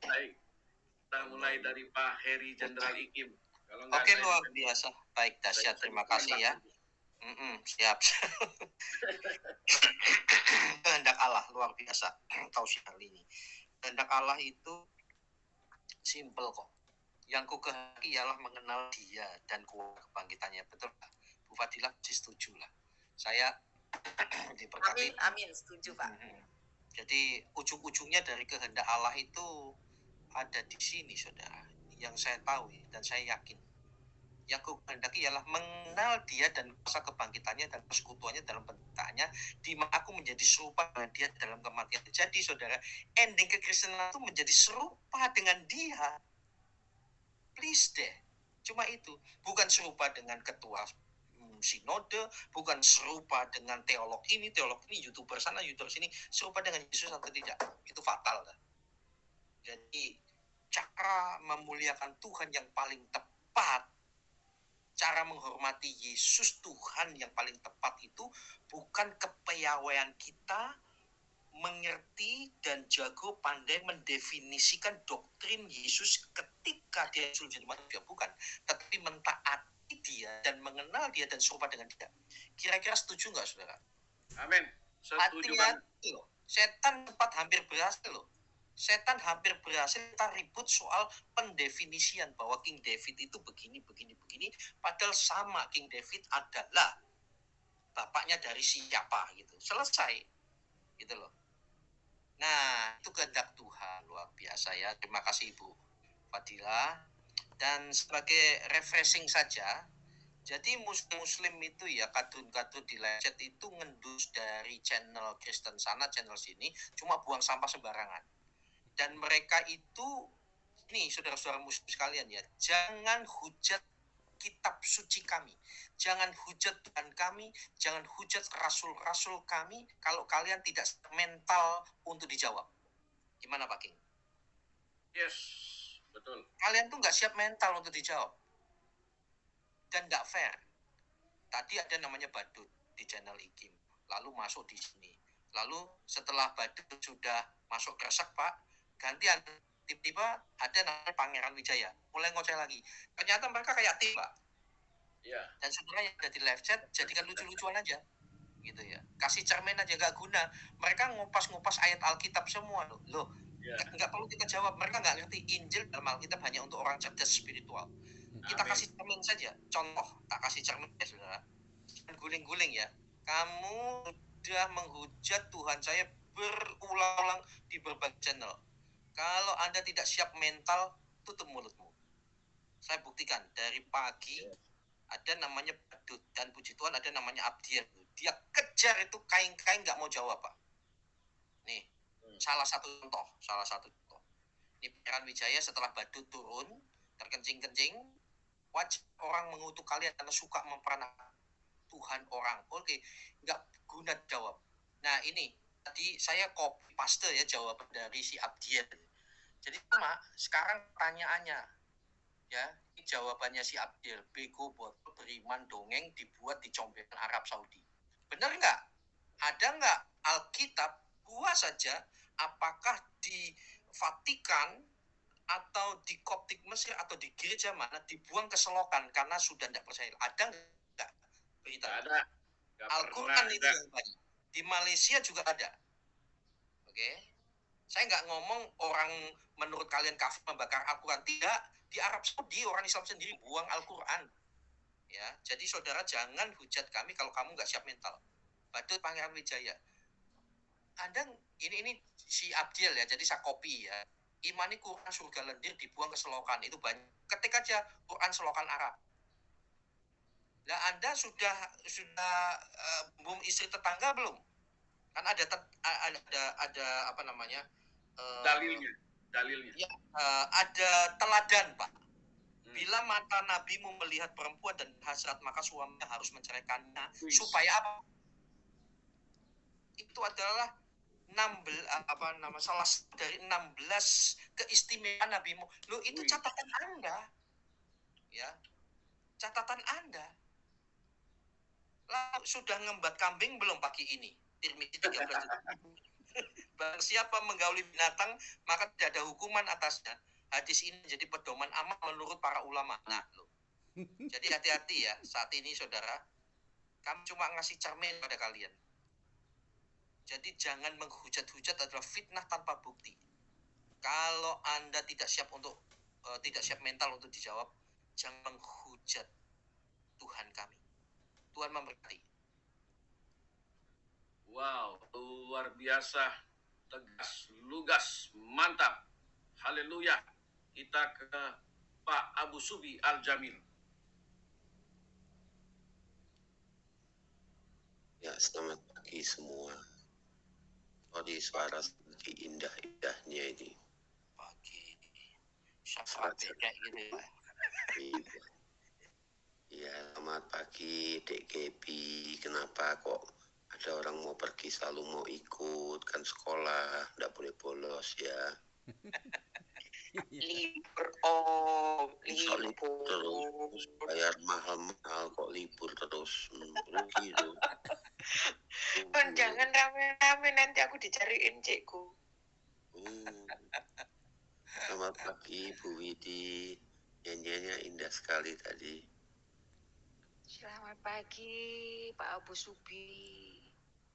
Baik. Kita mulai dari Pak Heri Jenderal Ikim. Kalau Oke, luar biasa. Baik, dahsyat. Terima kasih ya. Siap. Kehendak Allah luar biasa. Tausiah kali ini. Kehendak Allah itu simple kok. Yang ku kehendaki ialah mengenal Dia dan kuat kebangkitannya. Betul Pak? Bu Fadilah pasti setuju lah. Saya diberkati. Amin, setuju Pak. Jadi ujung-ujungnya dari kehendak Allah itu ada di sini, saudara. Yang saya tahu dan saya yakin. Yang ku kehendaki ialah mengenal Dia dan kuasa kebangkitannya dan persekutuannya dalam penciptaannya, di mana aku menjadi serupa dengan Dia dalam kematian. Jadi saudara, ending kekristenan itu menjadi serupa dengan Dia. Please deh, cuma itu. Bukan serupa dengan ketua sinode, bukan serupa dengan teolog ini, YouTuber sana, YouTuber sini, serupa dengan Yesus atau tidak. Itu fatal. Jadi cara memuliakan Tuhan yang paling tepat, cara menghormati Yesus Tuhan yang paling tepat itu bukan kepiawaian kita mengerti dan jago pandai mendefinisikan doktrin Yesus ketika dia sudah jadi manusia, bukan, tetapi mentaati dia dan mengenal dia dan serupa dengan dia. Kira-kira setuju nggak, saudara? Amin. Setuju banget. Hati-hati loh. Setan sempat hampir berhasil loh. Setan hampir berhasil, kita ribut soal pendefinisian bahwa King David itu begini. Padahal sama, King David adalah bapaknya dari siapa gitu. Selesai. Gitu loh. Nah, itu kehendak Tuhan, luar biasa ya. Terima kasih Ibu Fadila. Dan sebagai refreshing saja, jadi muslim itu ya, kadrun-kadrun di live chat itu ngendus dari channel Kristen sana, channel sini, cuma buang sampah sembarangan. Dan mereka itu, ini saudara-saudara muslim sekalian ya, jangan hujat kitab suci kami, jangan hujat Tuhan kami, jangan hujat rasul-rasul kami kalau kalian tidak mental untuk dijawab. Gimana Pak King? Yes, betul. Kalian tuh nggak siap mental untuk dijawab. Dan nggak fair. Tadi ada namanya Badut di channel Ikim, lalu masuk di sini. Lalu setelah Badut sudah masuk kresek Pak, gantian. Tiba-tiba ada namanya Pangeran Wijaya, mulai ngoceh lagi. Ternyata mereka kayak tim, Pak. Ya. Dan saudara yang ada di live chat, jadikan lucu-lucuan aja. Gitu ya. Kasih cermin aja, gak guna. Mereka ngupas-ngupas ayat Alkitab semua. Loh, Ya. nggak perlu kita jawab. Mereka nggak ngerti Injil dalam Alkitab hanya untuk orang cerdas spiritual. Kita kasih cermin saja. Contoh, tak kasih cermin ya, saudara. Dan guling-guling ya. Kamu sudah menghujat Tuhan saya berulang-ulang di berbagai channel. Kalau Anda tidak siap mental, tutup mulutmu. Saya buktikan dari pagi ada namanya Badut dan puji Tuhan ada namanya Abdiel. Dia kejar itu kain-kain nggak mau jawab Pak. Nih, salah satu contoh. Ini Pangeran Wijaya setelah Badut turun, terkencing-kencing, wajib orang mengutuk kalian karena suka memperanakan Tuhan orang. Oke, nggak guna jawab. Nah ini tadi saya copy paste ya jawaban dari si Abdiel. Jadi sama, sekarang pertanyaannya, ya, ini jawabannya si Abdiel, bego botol beriman dongeng dibuat di comberan Arab Saudi. Benar nggak? Ada nggak Alkitab, buah saja, apakah di Vatikan atau di Koptik Mesir atau di gereja mana dibuang ke selokan karena sudah tidak percaya? Ada nggak berita? Ada. Al-Quran itu yang banyak. Di Malaysia juga ada. Oke. Saya nggak ngomong orang menurut kalian kafir membakar Al-Quran. Tidak. Di Arab Saudi orang Islam sendiri buang Al-Quran. Ya, jadi saudara jangan hujat kami kalau kamu nggak siap mental. Badut Pangeran Wijaya. Anda ini si Abdiel ya, jadi saya copy ya. Imani Quran surga lendir dibuang ke selokan. Itu banyak. Ketik aja Quran selokan Arab. Nah, Anda sudah bum istri tetangga belum? Kan ada apa namanya? Dalilnya. Ya, ada teladan, Pak. Bila mata nabimu melihat perempuan dan hasrat, maka suaminya harus menceraikannya. Supaya apa? Itu adalah salah satu dari 16 keistimewaan nabimu. Loh, itu catatan Anda. Ya. Catatan Anda. Lalu sudah ngembat kambing belum pagi ini? Tirmidzi 13 juta. Barang siapa menggauli binatang, maka tidak ada hukuman atasnya. Hadis ini jadi pedoman amal menurut para ulama. Nah, loh. Jadi hati-hati ya, saat ini saudara. Kami cuma ngasih cermin pada kalian. Jadi jangan menghujat-hujat adalah fitnah tanpa bukti. Kalau Anda tidak siap mental untuk dijawab, jangan menghujat Tuhan kami. Tuhan memberkati. Wow, luar biasa, tegas, lugas, mantap. Haleluya. Kita ke Pak Abu Subi Al-Jamil. Ya, selamat pagi semua. Tadi suara seperti indah-indahnya ini. Pagi. Syafaat kayak gitu ya. Ya, selamat pagi Dek Gebi. Kenapa kok ada orang mau pergi selalu mau ikut? Kan sekolah, nggak boleh bolos ya. Libur om, Masa libur terus libur. bayar mahal-mahal kok libur terus. Rugi tuh. Kon jangan rame-rame, nanti aku dicariin cikku. Selamat pagi Bu Widi. Nyanyiannya indah sekali tadi. Selamat pagi Pak Abu Subi.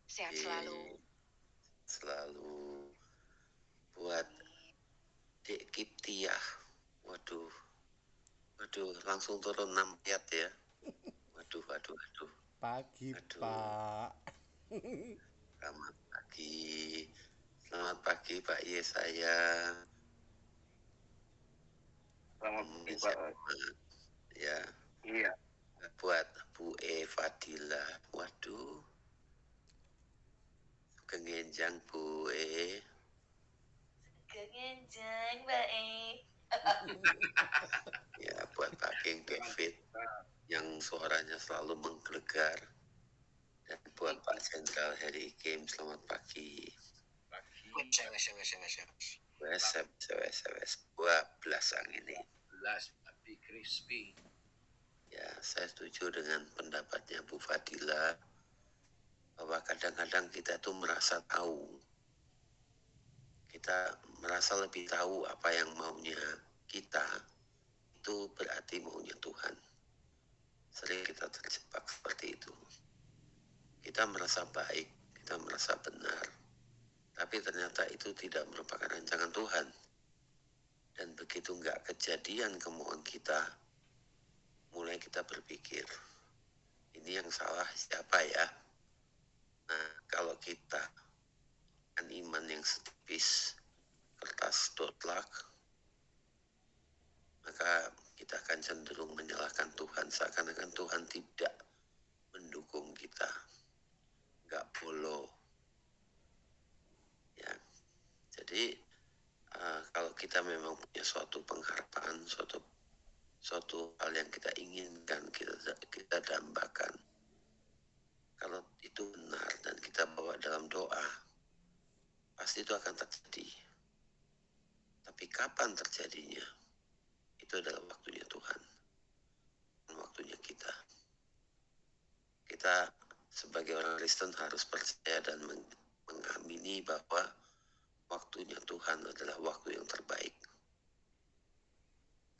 Sehat selalu. Selalu. Buat Dek Kiptiah. Waduh, langsung turun 6 ayat ya. Waduh. Pagi, Aduh. Pak. Selamat pagi Pak Yesaya. Selamat pagi Pak. Ya. Iya. Buat Bu Fadila. Waduh. Kengenjang Bu Kengenjang baik. Ya, buat Pak King David yang suaranya selalu menggelegar. Dan buat Pak Jenderal Harry Kim, selamat pagi. Wes. Buat belasang ini. Belas tapi crispy. Ya, saya setuju dengan pendapatnya Bu Fadila bahwa kadang-kadang kita tuh merasa tahu. Kita merasa lebih tahu apa yang maunya kita. Itu berarti maunya Tuhan. Sering kita terjebak seperti itu. Kita merasa baik, kita merasa benar. Tapi ternyata itu tidak merupakan rancangan Tuhan. Dan begitu nggak kejadian kemauan kita, mulai kita berpikir, ini yang salah siapa ya? Nah, kalau kita dengan iman yang setipis kertas dotlak, maka kita akan cenderung menyalahkan Tuhan, seakan-akan Tuhan tidak mendukung kita, nggak follow. Ya, jadi kalau kita memang punya suatu pengharapan, suatu hal yang kita inginkan, kita dambakan. Kalau itu benar dan kita bawa dalam doa, pasti itu akan terjadi. Tapi kapan terjadinya? Itu adalah waktunya Tuhan, dan waktunya kita. Kita sebagai orang Kristen harus percaya dan mengamini bahwa waktunya Tuhan adalah waktu yang terbaik.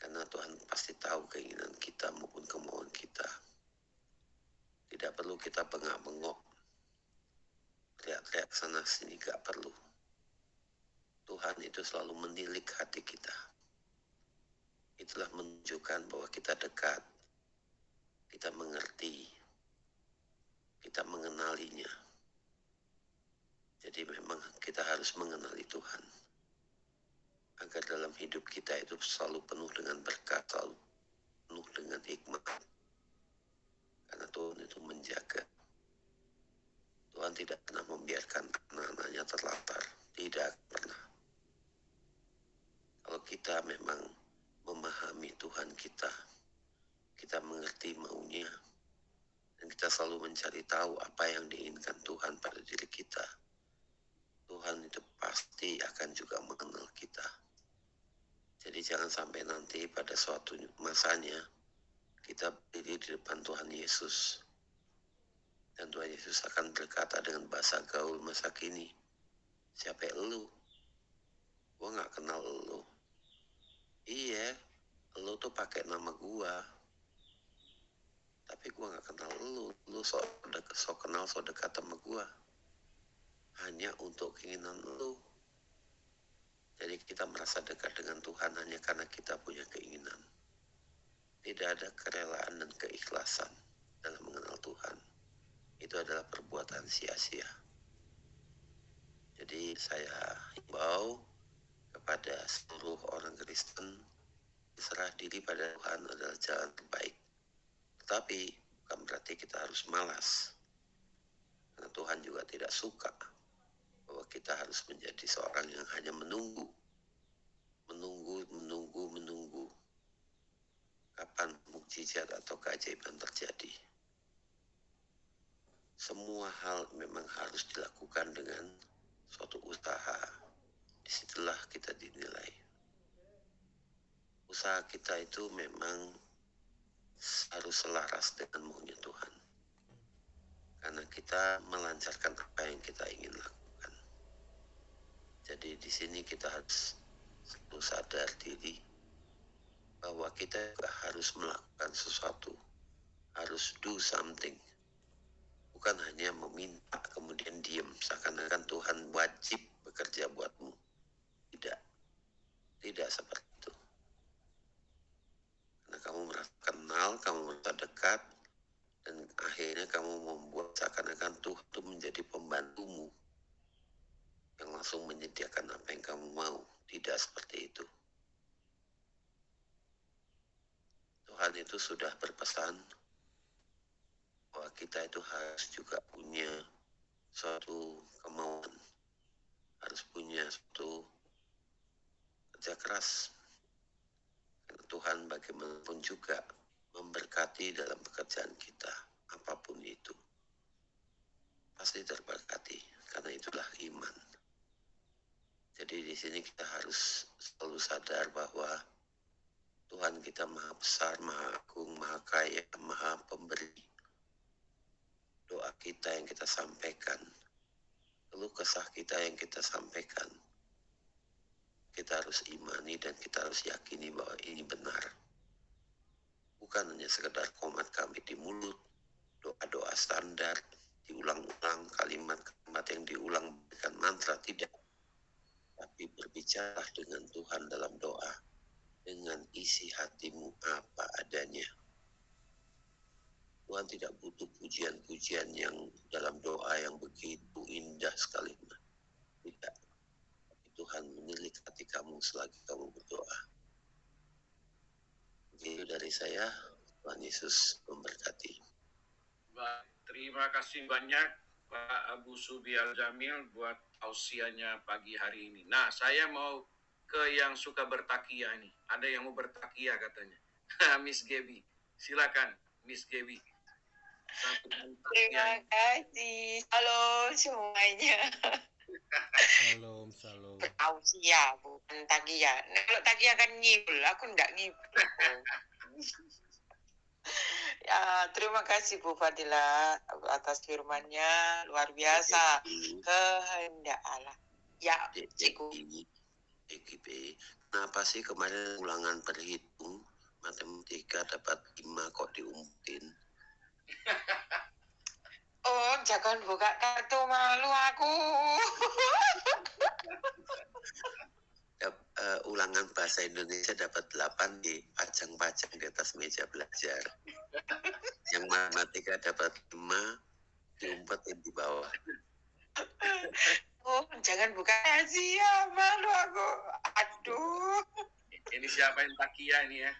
Karena Tuhan pasti tahu keinginan kita maupun kemauan kita. Tidak perlu kita bengak-bengok, teriak-teriak sana sini, gak perlu. Tuhan itu selalu menilik hati kita. Itulah menunjukkan bahwa kita dekat, kita mengerti, kita mengenalinya. Jadi memang kita harus mengenali Tuhan. Agar dalam hidup kita itu selalu penuh dengan berkat, selalu penuh dengan hikmat. Karena Tuhan itu menjaga. Tuhan tidak pernah membiarkan anak-anaknya terlantar. Tidak pernah. Kalau kita memang memahami Tuhan kita mengerti maunya, dan kita selalu mencari tahu apa yang diinginkan Tuhan pada diri kita, Tuhan itu pasti akan juga mengenal kita. Jadi jangan sampai nanti pada suatu masanya kita berdiri di depan Tuhan Yesus, dan Tuhan Yesus akan berkata dengan bahasa gaul masa kini, siapa elu? Gua gak kenal elu. Iya, elu tuh pakai nama gua, tapi gua gak kenal elu. Lu so kenal, so dekat sama gua, hanya untuk keinginan elu. Jadi kita merasa dekat dengan Tuhan hanya karena kita punya keinginan. Tidak ada kerelaan dan keikhlasan dalam mengenal Tuhan. Itu adalah perbuatan sia-sia. Jadi saya himbau kepada seluruh orang Kristen, serah diri pada Tuhan adalah jalan terbaik. Tetapi bukan berarti kita harus malas. Karena Tuhan juga tidak suka bahwa kita harus menjadi seorang yang hanya menunggu. Kapan mukjizat mukjizat atau keajaiban terjadi. Semua hal memang harus dilakukan dengan suatu usaha. Disitulah kita dinilai. Usaha kita itu memang harus selaras dengan maunya Tuhan. Karena kita melancarkan apa yang kita ingin lakukan. Jadi di sini kita harus selalu sadar diri bahwa kita juga harus melakukan sesuatu, harus do something. Bukan hanya meminta kemudian diam, seakan-akan Tuhan wajib bekerja buatmu. Tidak seperti itu. Karena kamu merasa kenal, kamu merasa dekat, dan akhirnya kamu membuat seakan-akan Tuhan itu menjadi pembantumu yang langsung menyediakan apa yang kamu mau. Tidak seperti itu. Tuhan itu sudah berpesan bahwa kita itu harus juga punya suatu kemauan, harus punya suatu kerja keras. Karena Tuhan bagaimanapun juga memberkati dalam pekerjaan kita, apapun itu. Pasti terberkati, karena itulah iman. Jadi di sini kita harus selalu sadar bahwa Tuhan kita maha besar, maha agung, maha kaya, maha pemberi. Doa kita yang kita sampaikan, keluh kesah kita yang kita sampaikan, kita harus imani dan kita harus yakini bahwa ini benar. Bukan hanya sekedar komat kami di mulut, doa-doa standar, diulang-ulang kalimat-kalimat yang diulang bukan mantra, tidak. Tapi berbicara dengan Tuhan dalam doa, dengan isi hatimu apa adanya. Tuhan tidak butuh pujian-pujian yang dalam doa yang begitu indah sekali. Tidak. Tapi Tuhan menilik hati kamu selagi kamu berdoa. Begitu dari saya, Tuhan Yesus memberkati. Baik, terima kasih banyak Pak Abu Subi Al-Jamil buat tausiahnya pagi hari ini. Nah, saya mau ke yang suka bertakia nih. Ada yang mau bertakia katanya. Miss Gaby. Silakan, Miss Gaby. Terima kasih. Halo semuanya. Salam. Bertausiah, bukan takia. Nah, kalau takia kan ngibul, aku enggak ngibul. Ya, terima kasih Bu Fadila atas firman-Nya, luar biasa. Kehendak Allah. Ya, Ciku. Kenapa sih kemarin ulangan perhitung matematika dapat 5 kok diumpetin? Oh, jangan buka kartu, malu aku. Ulangan bahasa Indonesia dapat 8 dipajang-pajang di atas meja belajar. Yang matematika dapat 5 diumpetin di bawah. Oh, jangan buka rahasia, malu aku. Aduh. Ini siapa yang takia ini ya?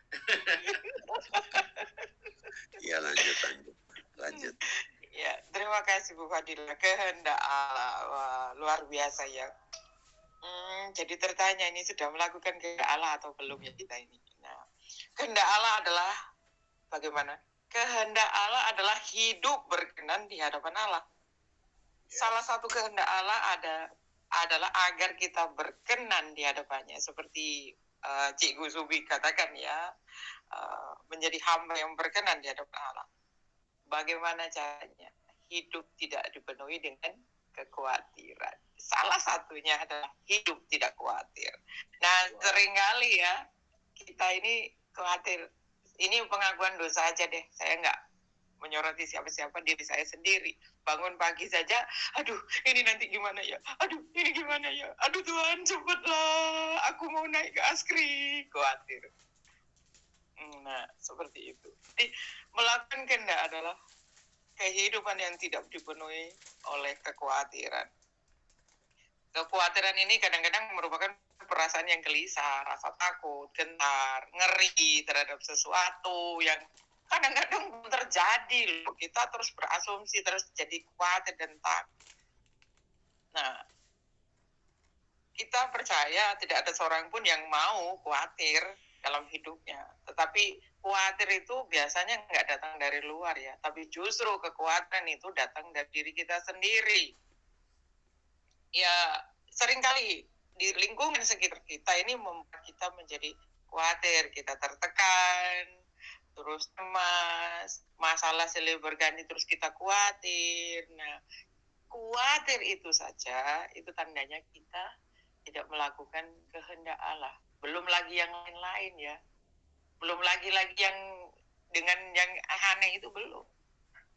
Ya lanjut. Ya, terima kasih Bu Fadila. Kehendak Allah, wah, luar biasa ya. Jadi tertanya ini sudah melakukan kehendak Allah atau belum ya kita ini. Nah, kehendak Allah adalah bagaimana? Kehendak Allah adalah hidup berkenan di hadapan Allah. Salah satu kehendak Allah adalah agar kita berkenan di hadapannya. Seperti Cikgu Subi katakan ya, menjadi hamba yang berkenan di hadapan Allah. Bagaimana caranya? Hidup tidak dipenuhi dengan kekhawatiran. Salah satunya adalah hidup tidak khawatir. Nah, seringkali ya, kita ini khawatir. Ini pengakuan dosa aja deh. Saya nggak menyoroti siapa-siapa, diri saya sendiri. Bangun pagi saja, aduh, ini nanti gimana ya? Aduh, ini gimana ya? Aduh Tuhan, cepatlah. Aku mau naik ke Askri. Khawatir. Nah, seperti itu. Jadi, melakukan kehendak adalah kehidupan yang tidak dipenuhi oleh kekhawatiran. Kekhawatiran ini kadang-kadang merupakan perasaan yang gelisah, rasa takut, gentar, ngeri terhadap sesuatu yang kadang-kadang belum terjadi. Kita terus berasumsi, terus jadi khawatir dan takut. Nah, kita percaya tidak ada seorang pun yang mau khawatir dalam hidupnya. Tetapi khawatir itu biasanya nggak datang dari luar ya, tapi justru kekhawatiran itu datang dari diri kita sendiri. Ya, seringkali di lingkungan sekitar kita ini membuat kita menjadi khawatir, kita tertekan, terus cemas, masalah silih berganti terus kita khawatir. Nah, khawatir itu saja, itu tandanya kita tidak melakukan kehendak Allah. Belum lagi yang lain-lain ya. Belum lagi yang dengan yang aneh itu belum.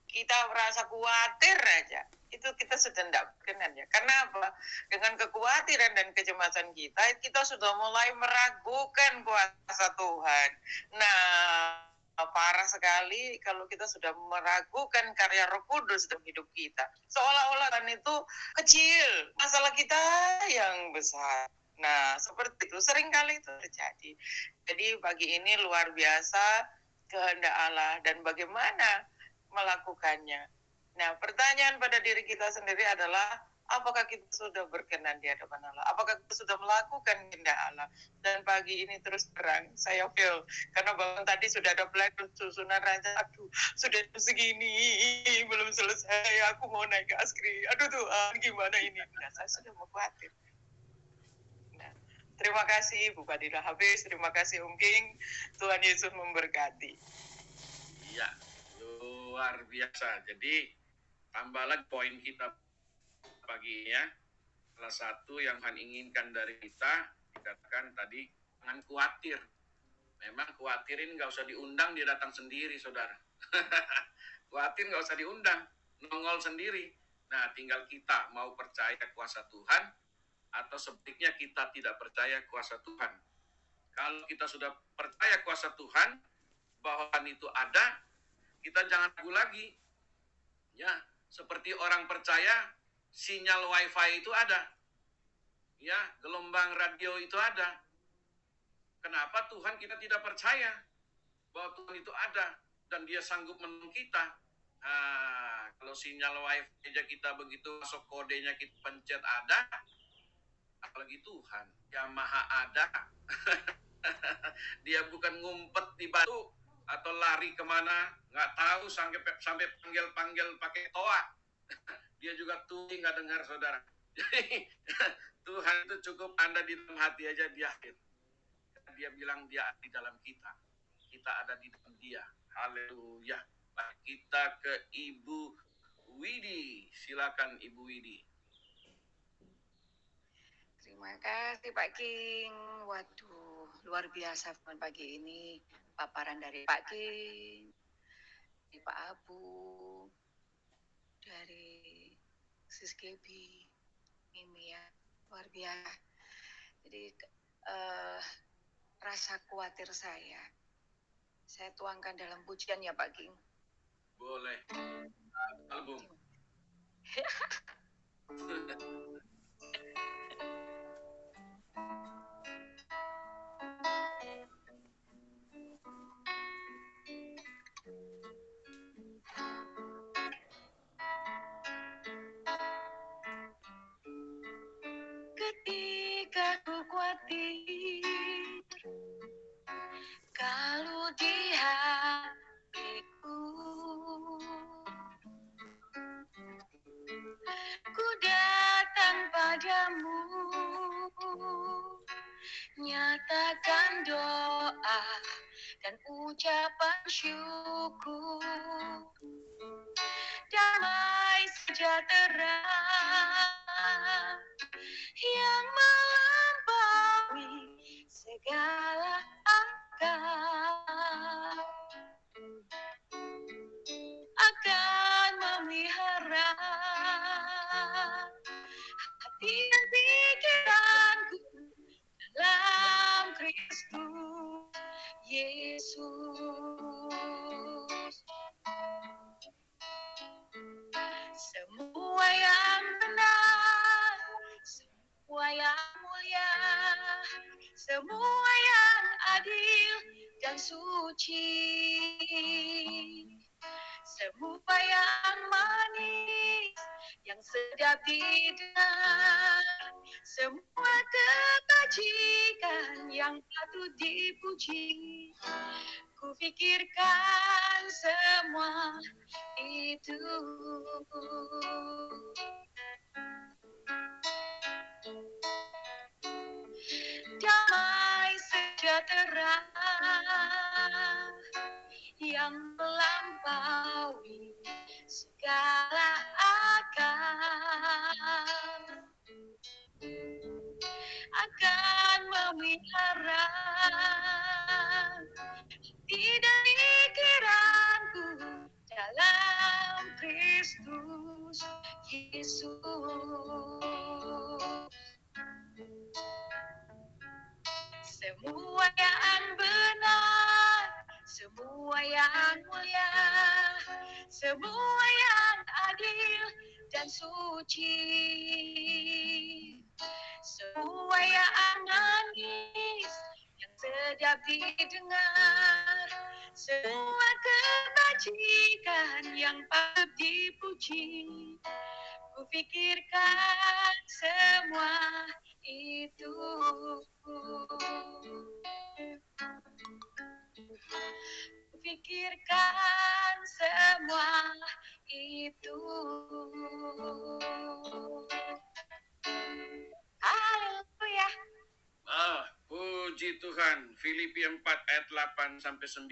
Kita merasa khawatir aja, itu kita sudah tidak berkenan ya. Karena apa? Dengan kekhawatiran dan kecemasan kita sudah mulai meragukan kuasa Tuhan. Nah, parah sekali kalau kita sudah meragukan karya Roh Kudus dalam hidup kita. Seolah-olah kan itu kecil, masalah kita yang besar. Nah, seperti itu seringkali itu terjadi. Jadi pagi ini luar biasa kehendak Allah dan bagaimana melakukannya. Nah, pertanyaan pada diri kita sendiri adalah, apakah kita sudah berkenan di hadapan Allah? Apakah kita sudah melakukan kehendak Allah? Dan pagi ini terus terang, saya feel, karena bangun tadi sudah ada plan susunan rancang, aduh, sudah segini, belum selesai, aku mau naik ke Askri, aduh Tuhan, gimana ini? Nah, saya sudah mau khawatir. Nah, terima kasih Bu Fadila Hafiz, terima kasih Om King, Tuhan Yesus memberkati. Iya, luar biasa. Jadi tambah lagi poin kita pagi ya. Salah satu yang Tuhan inginkan dari kita, dikatakan tadi, jangan khawatir. Memang khawatirin nggak usah diundang, dia datang sendiri, saudara. Khawatir nggak usah diundang, nongol sendiri. Nah, tinggal kita mau percaya kuasa Tuhan, atau sebaliknya kita tidak percaya kuasa Tuhan. Kalau kita sudah percaya kuasa Tuhan, bahwa Tuhan itu ada, kita jangan ragu lagi. Ya, seperti orang percaya, sinyal wifi itu ada. Ya, gelombang radio itu ada. Kenapa Tuhan kita tidak percaya bahwa Tuhan itu ada dan dia sanggup menolong kita? Nah, kalau sinyal wifi aja kita begitu masuk kodenya kita pencet ada, apalagi Tuhan yang maha ada. Dia bukan ngumpet di batu atau lari kemana, nggak tahu sampai panggil pakai toa. Dia juga tuli nggak dengar, saudara. Jadi Tuhan itu cukup Anda di dalam hati aja, dia hadir. Dia bilang dia di dalam kita ada di dalam dia. Haleluya. Kita ke Ibu Widi, silakan Ibu Widi. Terima kasih Pak King. Waduh, luar biasa pagi ini. Paparan dari Pak King, dari Pak Abu, dari Sis Gebi, Mimi ya, luar biasa. Jadi rasa khawatir saya tuangkan dalam pujian ya Pak King. Boleh. Album. Ketika ku khawatir, kalau di hatiku ku datang padamu, nyatakan doa dan ucapan syukur, damai sejahtera yang melampaui segala akal akan memelihara hati dan pikiranku dalam Kristus Yesus. Semua yang benar, semua yang mulia, semua yang adil dan suci, semua yang manis, yang sedap didengar, semua kebajikan yang patut dipuji, ku pikirkan semua itu. Damai sejahtera yang melampaui segala akal akan memelihara di pikiranku dalam Kristus Yesus. Semua yang benar, semua yang mulia, semua yang adil dan suci, semua yang manis, yang sedap didengar, semua kebajikan yang patut dipuji, ku pikirkan semua itu. Ku pikirkan semua itu. Haleluya. Puji Tuhan. Filipi 4 ayat 8 sampai 9.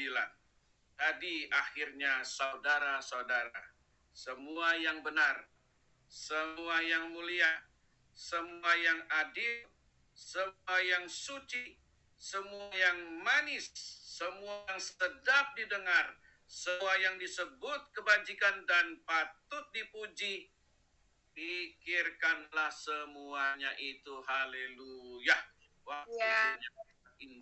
Tadi akhirnya saudara-saudara, semua yang benar, semua yang mulia, semua yang adil, semua yang suci, semua yang manis, semua yang sedap didengar, semua yang disebut kebajikan dan patut dipuji, pikirkanlah semuanya itu. Haleluya. Wah, indah,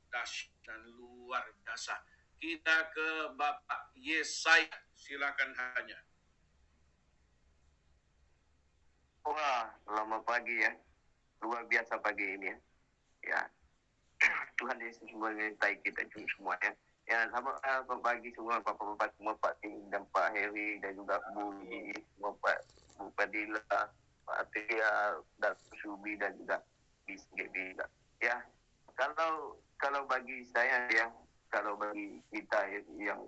dahsyat dan luar biasa. Kita ke Bapak Yesaya, silakan hanya. Wah, selamat pagi ya. Luar biasa pagi ini ya. Ya, Tuhan Yesus menyertai kita semua ya. Ya, selamat pagi semua Bapak-bapak semua, Pak Ting dan Pak Heri dan juga Bu Yi, semua Bu Padilla, Pak Atia, dan Subi dan juga Bisgebi. Ya, kalau bagi saya ya, kalau bagi kita yang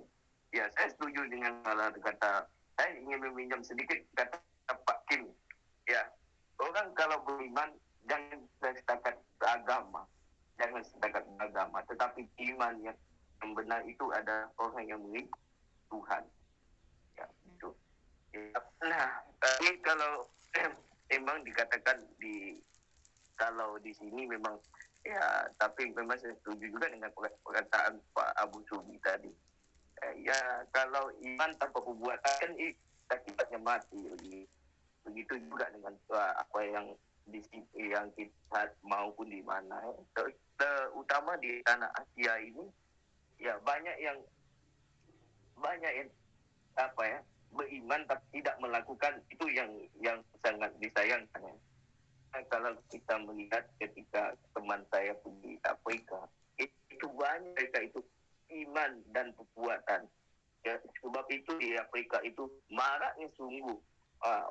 ya saya setuju dengan malah kata, saya ingin meminjam sedikit kata Pak Kim. Ya, orang kalau beriman jangan setakat agama, tetapi iman yang benar itu ada orang yang mengikut Tuhan. Ya, itu. Ya. Nah, tapi kalau memang dikatakan kalau di sini memang ya, tapi memang saya setuju juga dengan perkataan Pak Abu Subi tadi. Ya, kalau iman tanpa perbuatan kan akibatnya mati. Begitu juga dengan apa yang yang kita maupun di mana, terutama di tanah Asia ini, ya banyak yang apa ya, beriman tapi tidak melakukan, itu yang sangat disayangkan ya. Nah, kalau kita melihat ketika teman saya pergi Afrika, itu banyak mereka itu iman dan perbuatan. Ya, sebab itu di Afrika itu maraknya sungguh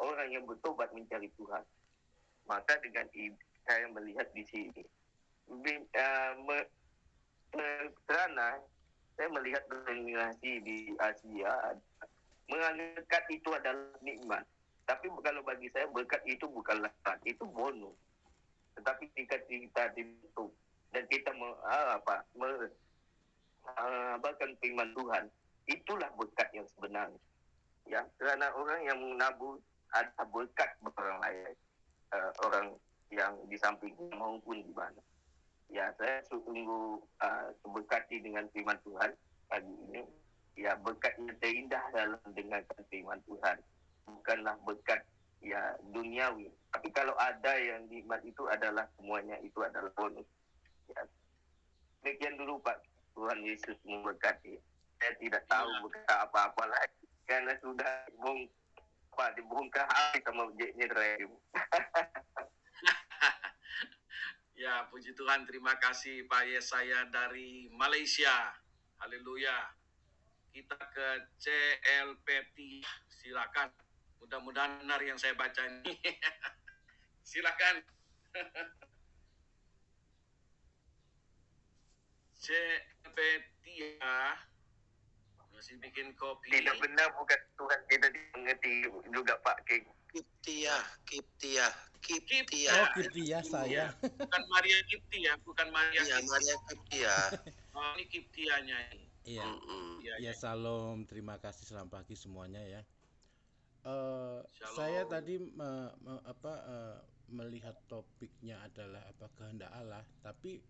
orang yang bertobat mencari Tuhan. Maka dengan saya melihat di sini, karena saya melihat dominasi di Asia, menganggap itu adalah nikmat. Tapi kalau bagi saya berkat itu bukanlah nikmat, itu bonus. Tetapi jika kita dibentuk dan kita bahkan firman Tuhan, itulah berkat yang sebenarnya. Ya, karena orang yang menabur ada berkat orang lain, orang yang di samping maupun di mana. Ya, saya sungguh berkati dengan firman Tuhan pagi ini. Ya, berkat yang terindah dalam mendengarkan firman Tuhan bukanlah berkat ya duniawi. Tapi kalau ada yang nikmat itu adalah semuanya itu adalah bonus. Ya. Demikian dulu Pak. Tuhan Yesus memberkati. Saya tidak tahu berkata apa-apa lagi karena sudah dibongkar habis sama objeknya rem. Ya, puji Tuhan, terima kasih Pak Yesaya dari Malaysia. Haleluya. Kita ke CLPT, silakan. Mudah-mudahan benar yang saya baca ini. Silakan. CLPT ya. bikin kopi. Tidak benar, bukan Tuhan kita mengerti juga Pak King. Kiptiah. Oh, Kiptiah saya. Bukan Maria Kipti ya, bukan Maria Iya, Kipti. Maria Kiptiah. Oh, ini Kiptianya ini. Iya. Ya, salam. Terima kasih, selamat pagi semuanya ya. Saya tadi melihat topiknya adalah kehendak Allah, tapi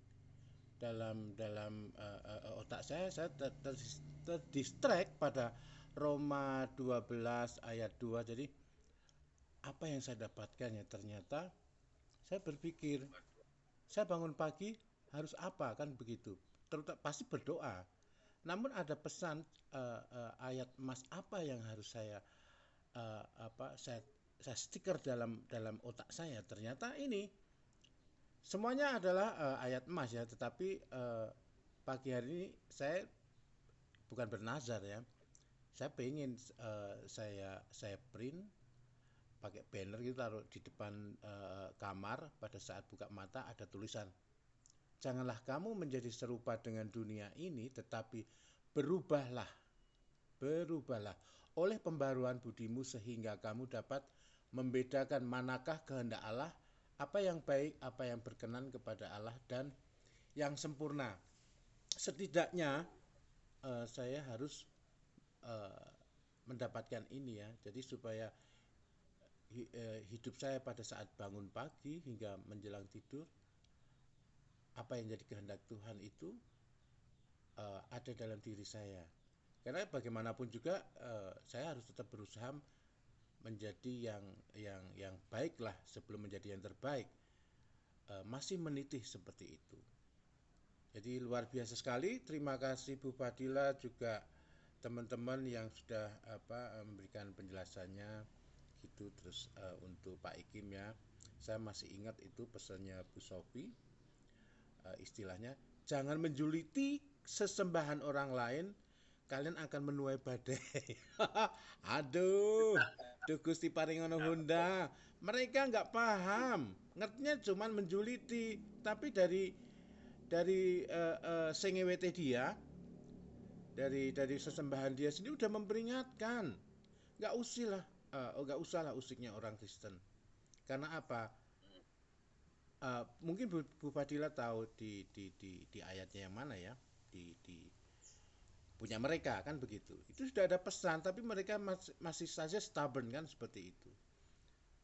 dalam otak saya terdistract pada Roma 12 ayat 2. Jadi apa yang saya dapatkan ya, ternyata saya berpikir saya bangun pagi harus apa, kan begitu, terutama pasti berdoa. Namun ada pesan ayat emas apa yang harus saya stiker dalam otak saya. Ternyata ini semuanya adalah ayat emas ya, tetapi pagi hari ini saya bukan bernazar ya. Saya pengen saya print pakai banner gitu, taruh di depan kamar. Pada saat buka mata ada tulisan, janganlah kamu menjadi serupa dengan dunia ini, tetapi berubahlah oleh pembaruan budimu, sehingga kamu dapat membedakan manakah kehendak Allah, apa yang baik, apa yang berkenan kepada Allah, dan yang sempurna. Setidaknya saya harus mendapatkan ini ya. Jadi supaya hidup saya pada saat bangun pagi hingga menjelang tidur, apa yang jadi kehendak Tuhan itu ada dalam diri saya. Karena bagaimanapun juga saya harus tetap berusaha menjadi yang baik lah sebelum menjadi yang terbaik. Masih menitih seperti itu. Jadi luar biasa sekali. Terima kasih Bu Fadila, juga teman-teman yang sudah memberikan penjelasannya gitu. Terus untuk Pak Ikim ya, saya masih ingat itu pesannya Bu Sofi, istilahnya jangan menjuliti sesembahan orang lain, kalian akan menuai badai. Aduh Gusti paringono Honda, mereka nggak paham, ngertinya cuman menjuliti, tapi dari sengewete dia, dari sesembahan dia sendiri udah memperingatkan, nggak usah lah usiknya orang Kristen. Karena apa? Mungkin Bu Fadila tahu di ayatnya yang mana ya, di punya mereka kan begitu. Itu sudah ada pesan, tapi mereka masih saja stubborn kan, seperti itu.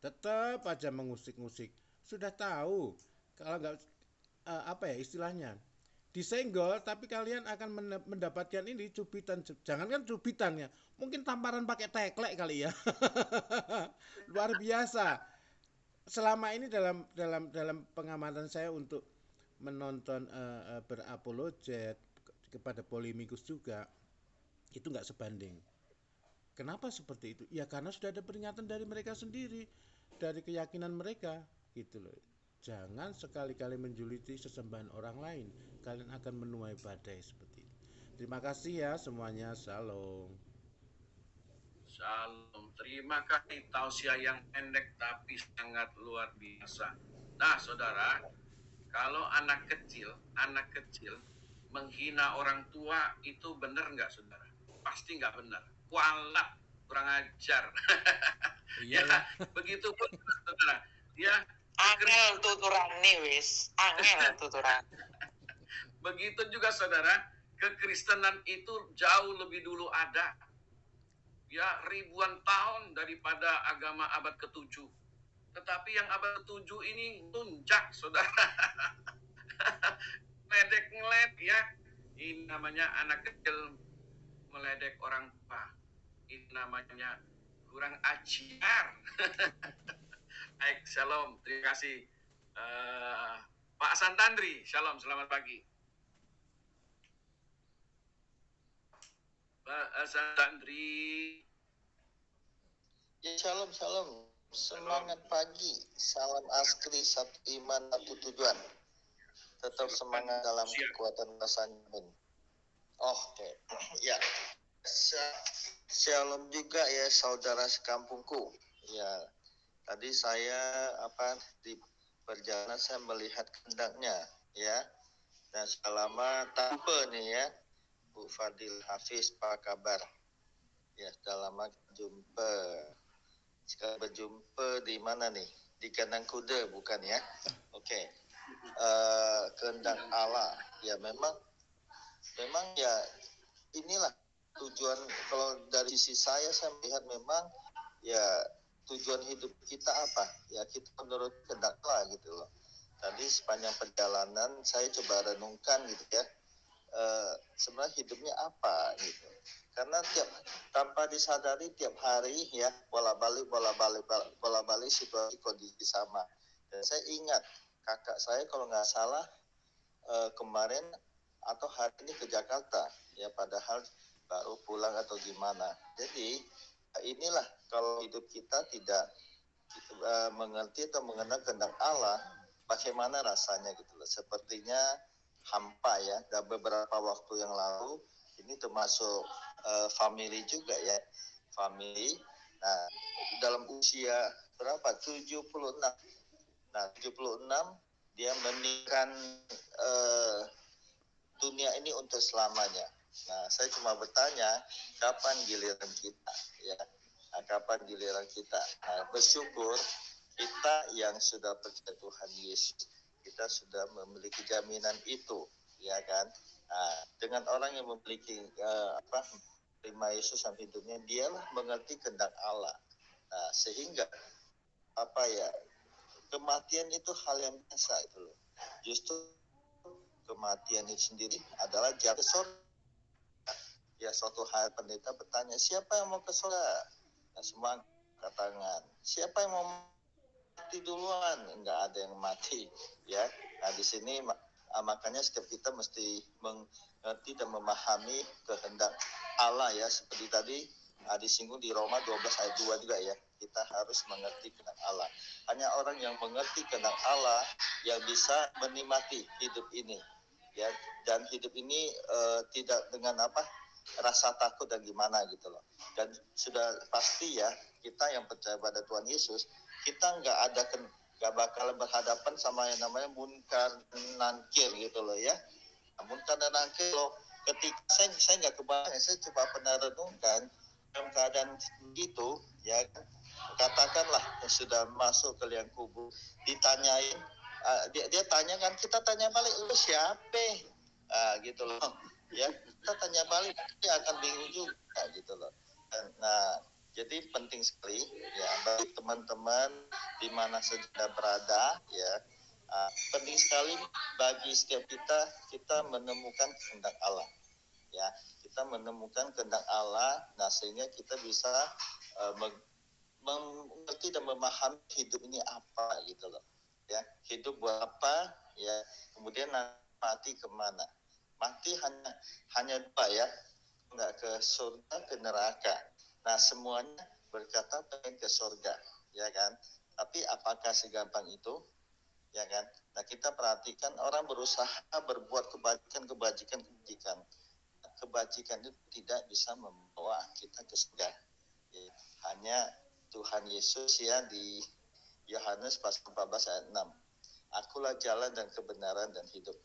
Tetap aja mengusik-ngusik. Sudah tahu kalau nggak istilahnya disenggol, tapi kalian akan mendapatkan ini cubitan. Jangankan cubitannya, mungkin tamparan pakai teklek kali ya. Luar biasa. Selama ini dalam pengamatan saya untuk menonton berapologet kepada polemikus juga, itu nggak sebanding. Kenapa seperti itu? Ya karena sudah ada peringatan dari mereka sendiri, dari keyakinan mereka gitu loh. Jangan sekali-kali menjuliti sesembahan orang lain, kalian akan menuai badai seperti itu. Terima kasih ya semuanya, shalom. Shalom. Terima kasih tausiah yang pendek tapi sangat luar biasa. Nah, saudara, kalau anak kecil menghina orang tua itu benar nggak, saudara? Pasti nggak benar. Kualat, kurang ajar. Iya. Ya, begitu pun, saudara. Ya, angel tuturan nih wis, angel tuturan. Begitu juga, saudara, kekristenan itu jauh lebih dulu ada. Ya, ribuan tahun daripada agama abad ke-7. Tetapi yang abad ke-7 ini tunjak, saudara. Ngeledek ya. Ini namanya anak kecil meledek orang tua. Ini namanya kurang ajar. Baik, shalom. Terima kasih. Pak Santandri, shalom, selamat pagi. Pak Santandri. Ya, shalom. Semangat pagi. Salam askri, satu iman, satu tujuan. Tetap semangat dalam kekuatan rasanya. Oke. Ya. Shalom juga ya saudara sekampungku. Ya. Tadi saya di perjalanan saya melihat kehendaknya ya. Dan selama tanpa nih ya, Bu Fadil Hafiz, apa kabar? Ya, sudah lama jumpa. Sekarang berjumpa di mana nih? Di kandang kuda bukan ya? Oke. Kehendak Allah. Ya memang ya inilah tujuan. Kalau dari sisi saya melihat memang ya tujuan hidup kita apa? Ya kita menurut kehendak Allah gitu loh. Tadi sepanjang perjalanan saya coba renungkan gitu ya. Sebenarnya hidupnya apa gitu. Karena tanpa disadari tiap hari ya bola-balik situasi kondisi sama. Dan saya ingat kakak saya kalau nggak salah kemarin atau hari ini ke Jakarta ya, padahal baru pulang atau gimana. Jadi inilah kalau hidup kita tidak mengerti atau mengenal kehendak Allah, bagaimana rasanya gitu loh. Sepertinya hampa ya. Dan beberapa waktu yang lalu ini termasuk family juga ya, family. Nah dalam usia berapa? 76. Nah 76 dia meninggalkan dunia ini untuk selamanya. Nah saya cuma bertanya kapan giliran kita ya. Nah, kapan giliran kita? Nah, bersyukur kita yang sudah percaya Tuhan Yesus, kita sudah memiliki jaminan itu, ya kan? Nah, dengan orang yang memiliki terima Yesus dalam hidupnya, dialah mengerti kehendak Allah. Nah, sehingga kematian itu hal yang biasa itu loh. Justru kematian itu sendiri adalah jalan ke surga. Ya suatu hari pendeta bertanya, siapa yang mau ke surga? Nah, semua angkat tangan. Siapa yang mau mati duluan? Enggak ada yang mati, ya. Nah di sini makanya setiap kita mesti mengerti dan memahami kehendak Allah ya, seperti tadi disinggung di Roma 12 ayat 2 juga ya. Kita harus mengerti kehendak Allah. Hanya orang yang mengerti kehendak Allah yang bisa menikmati hidup ini, ya. Dan hidup ini tidak dengan rasa takut dan gimana gitu loh. Dan sudah pasti ya kita yang percaya pada Tuhan Yesus, kita nggak bakal berhadapan sama yang namanya munkar nankir gitu loh ya. Munkar dan nankir loh, ketika saya nggak kebayang, saya coba pernah renungkan dalam keadaan gitu ya, katakanlah sudah masuk ke liang kubur, ditanyain dia tanya kan, kita tanya balik, lu siapa gitu loh ya, kita tanya balik dia akan bingung juga gitu loh. Nah jadi penting sekali ya bagi teman-teman di mana saja berada ya, penting sekali bagi setiap kita menemukan kehendak Allah ya, kita menemukan kehendak Allah. Nah sehingga kita bisa mengerti dan memahami hidup ini apa gitu loh ya, hidup buat apa ya, kemudian mati kemana. Mati hanya dua ya, nggak ke surga, ke neraka. Nah semuanya berkata pengen ke surga ya kan, tapi apakah segampang itu ya kan? Nah kita perhatikan orang berusaha berbuat kebajikan itu tidak bisa membawa kita ke surga ya. Hanya Tuhan Yesus ya di Yohanes pasal 14 ayat 6, akulah jalan dan kebenaran dan hidup,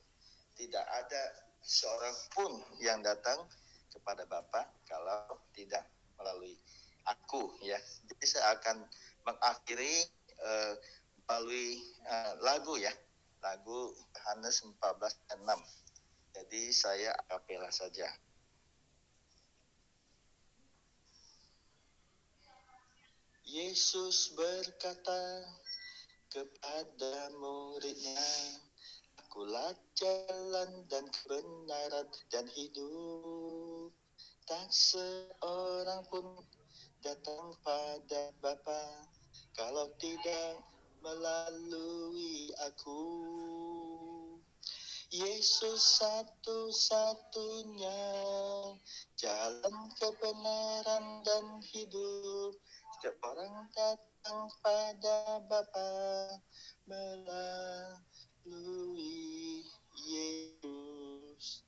tidak ada seorang pun yang datang kepada Bapa kalau tidak melalui aku ya. Jadi saya akan mengakhiri melalui lagu ya, lagu Yohanes 14:6. Jadi saya akapela saja. Yesus berkata kepada muridnya, akulah jalan dan kebenaran dan hidup, tak seorang pun datang pada Bapa kalau tidak melalui aku. Yesus satu-satunya jalan kebenaran dan hidup, setiap orang datang pada Bapa melalui Yesus.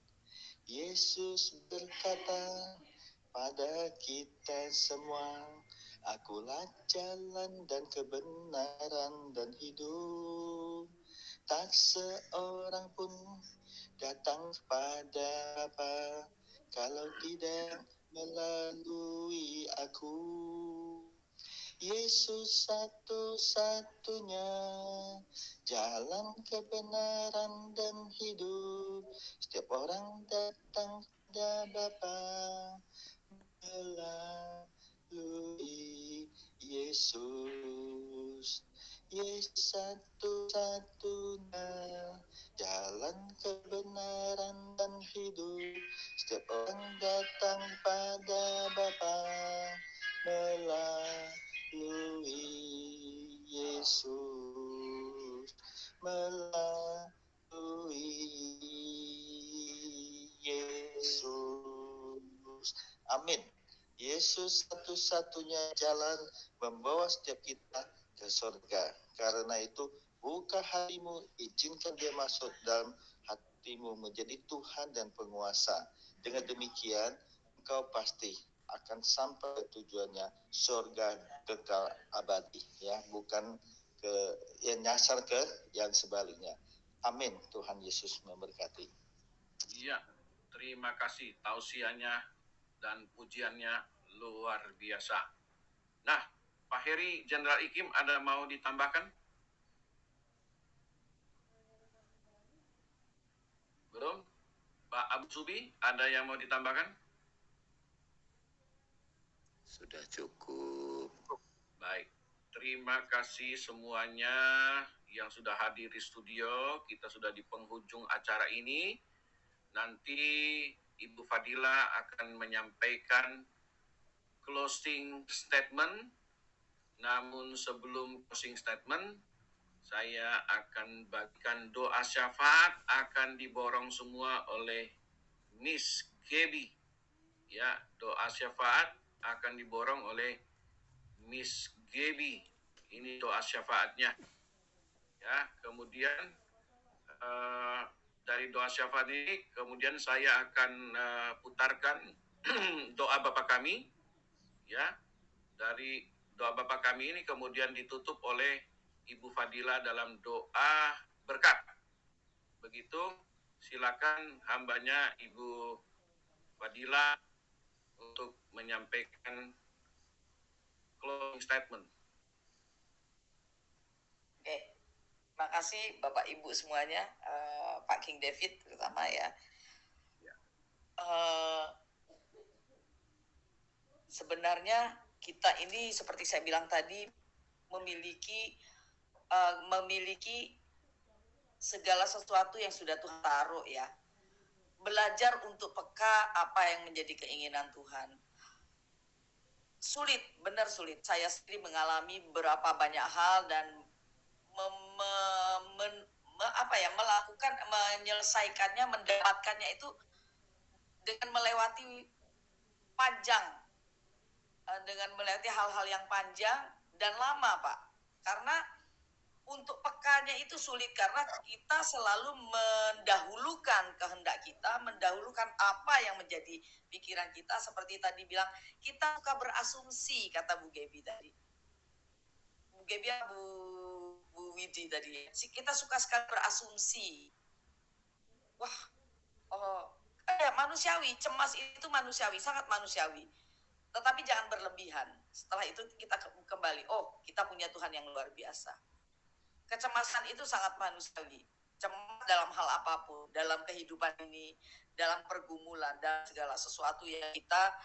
Yesus berkata pada kita semua, akulah jalan dan kebenaran dan hidup, tak seorang pun datang kepada Bapa kalau tidak melalui aku. Yesus satu-satunya jalan kebenaran dan hidup. Setiap orang datang pada Bapa melalui Yesus. Yesus satu-satunya jalan kebenaran dan hidup. Setiap orang datang pada Bapa melalui Yesus, melalui Yesus. Amin. Yesus satu-satunya jalan membawa setiap kita ke surga. Karena itu, buka hatimu, izinkan dia masuk dalam hatimu menjadi Tuhan dan penguasa. Dengan demikian, engkau pasti akan sampai ke tujuannya, surga kekal abadi, ya, bukan ke yang nyasar ke yang sebaliknya. Amin. Tuhan Yesus memberkati. Iya, terima kasih tausiahnya dan pujiannya luar biasa. Nah, Pak Heri, Jenderal Ikim, ada mau ditambahkan? Belum? Pak Abu Subi, ada yang mau ditambahkan? Sudah cukup. Baik, terima kasih semuanya yang sudah hadir di studio. Kita sudah di penghujung acara ini. Nanti Ibu Fadila akan menyampaikan closing statement. Namun sebelum closing statement, saya akan bagikan doa syafaat, akan diborong semua oleh Miss Gaby. Ya, doa syafaat akan diborong oleh Miss Gaby. Ini doa syafaatnya. Ya, kemudian dari doa syafaat ini, kemudian saya akan putarkan doa Bapa kami. Ya, dari doa Bapa kami ini kemudian ditutup oleh Ibu Fadila dalam doa berkat. Begitu, silakan hambanya Ibu Fadila untuk menyampaikan closing statement. Oke, terima kasih Bapak Ibu semuanya, Pak King David terutama ya. Sebenarnya kita ini seperti saya bilang tadi memiliki segala sesuatu yang sudah Tuhan taruh ya. Belajar untuk peka apa yang menjadi keinginan Tuhan. Sulit, benar sulit. Saya sendiri mengalami beberapa banyak hal dan melakukan, menyelesaikannya, mendapatkannya itu dengan melewati panjang, dengan melewati hal-hal yang panjang dan lama, Pak. Karena untuk pekanya itu sulit karena kita selalu mendahulukan kehendak kita, mendahulukan apa yang menjadi pikiran kita. Seperti tadi bilang, kita suka berasumsi, kata Bu Gaby tadi. Bu Gaby, Bu Widi tadi. Kita suka sekali berasumsi. Wah, manusiawi, cemas itu manusiawi, sangat manusiawi. Tetapi jangan berlebihan. Setelah itu kita kembali, kita punya Tuhan yang luar biasa. Kecemasan itu sangat manusiawi. Cemas dalam hal apapun, dalam kehidupan ini, dalam pergumulan, dan segala sesuatu yang kita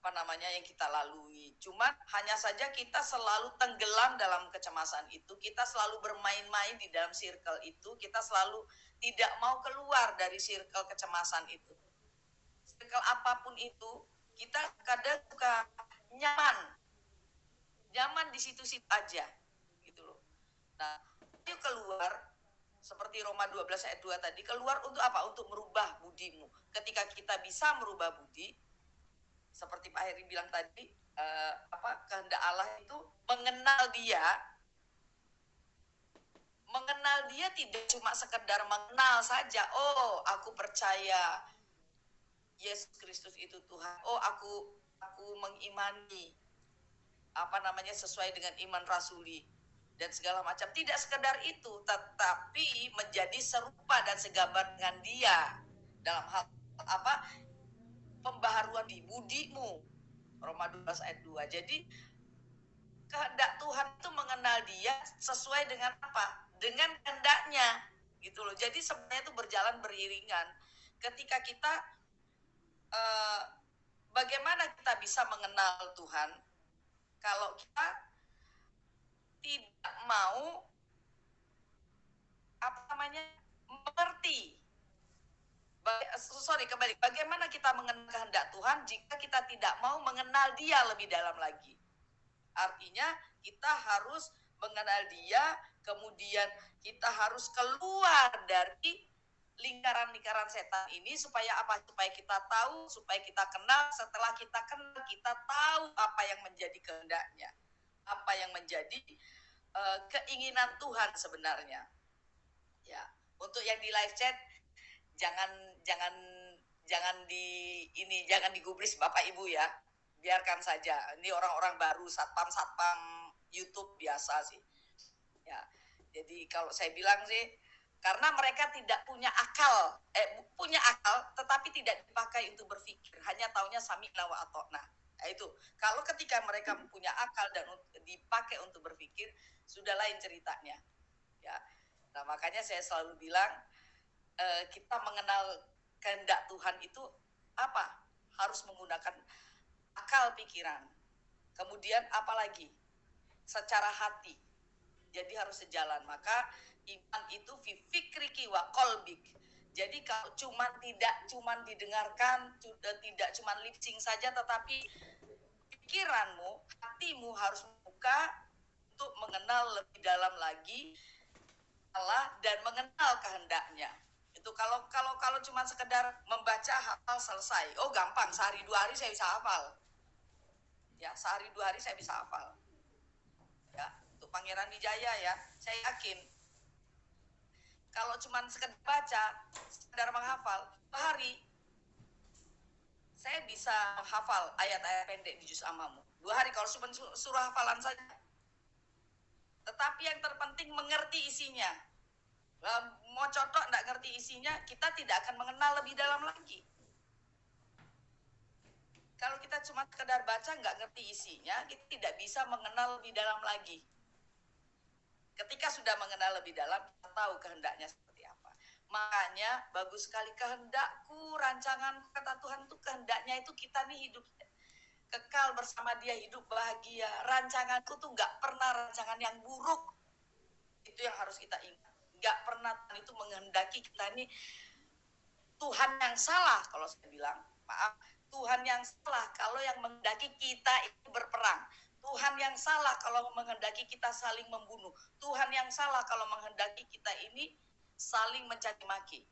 yang kita lalui. Cuman hanya saja kita selalu tenggelam dalam kecemasan itu, kita selalu bermain-main di dalam circle itu, kita selalu tidak mau keluar dari circle kecemasan itu. Circle apapun itu, kita kadang suka nyaman di situ-situ aja. Nah, yuk keluar, seperti Roma 12 ayat 2 tadi, keluar untuk apa? Untuk merubah budimu. Ketika kita bisa merubah budi, seperti Pak Heri bilang tadi, kehendak Allah itu mengenal dia tidak cuma sekedar mengenal saja. Aku percaya Yesus Kristus itu Tuhan. Aku mengimani sesuai dengan iman rasuli dan segala macam. Tidak sekedar itu, tetapi menjadi serupa dan segambar dengan dia dalam hal pembaharuan di budimu. Roma 12 ayat 2. Jadi kehendak Tuhan itu mengenal dia sesuai dengan apa? Dengan kehendaknya gitu loh. Jadi sebenarnya itu berjalan beriringan. Ketika kita bagaimana kita bisa mengenal Tuhan kalau kita tidak mau mengerti. Bagaimana kita mengenal kehendak Tuhan jika kita tidak mau mengenal dia lebih dalam lagi? Artinya kita harus mengenal dia, kemudian kita harus keluar dari lingkaran-lingkaran setan ini supaya apa? Supaya kita tahu, supaya kita kenal. Setelah kita kenal, kita tahu apa yang menjadi kehendaknya, apa yang menjadi keinginan Tuhan sebenarnya. Ya, untuk yang di live chat jangan digubris Bapak Ibu ya. Biarkan saja. Ini orang-orang baru, satpam YouTube biasa sih. Ya. Jadi kalau saya bilang sih, karena mereka tidak punya akal, punya akal tetapi tidak dipakai untuk berpikir, hanya taunya sami'na wa ata'na. Nah, itu. Kalau ketika mereka punya akal dan dipakai untuk berpikir, sudah lain ceritanya. Ya. Nah, makanya saya selalu bilang kita mengenal kehendak Tuhan itu apa? Harus menggunakan akal pikiran. Kemudian apalagi? Secara hati. Jadi harus sejalan. Maka iman itu fi fikriki wa qalbik. Jadi kalau tidak cuman didengarkan, tidak cuman lip sync saja, tetapi pikiranmu, hatimu harus membuka untuk mengenal lebih dalam lagi Allah dan mengenal kehendaknya. Itu kalau cuma sekedar membaca hafal selesai. Oh gampang, sehari 2 hari saya bisa hafal. Ya, sehari 2 hari saya bisa hafal. Ya, untuk Pangeran Wijaya ya, saya yakin. Kalau cuma sekedar baca, sekedar menghafal, 2 hari saya bisa hafal ayat-ayat pendek di juz Ammamu. 2 hari kalau cuma suruh hafalan saja. Tetapi yang terpenting mengerti isinya. Mau contoh nggak ngerti isinya, kita tidak akan mengenal lebih dalam lagi. Kalau kita cuma sekedar baca nggak ngerti isinya, kita tidak bisa mengenal lebih dalam lagi. Ketika sudah mengenal lebih dalam, kita tahu kehendaknya seperti apa. Makanya bagus sekali kehendakku, rancangan kata Tuhan itu kehendaknya itu kita nih hidup kekal bersama dia, hidup bahagia. Rancanganku tuh nggak pernah rancangan yang buruk. Itu yang harus kita ingat. Nggak pernah Tuhan itu menghendaki kita ini Tuhan yang salah kalau saya bilang. Maaf, Tuhan yang salah kalau yang menghendaki kita itu berperang. Tuhan yang salah kalau menghendaki kita saling membunuh. Tuhan yang salah kalau menghendaki kita ini saling mencaci maki.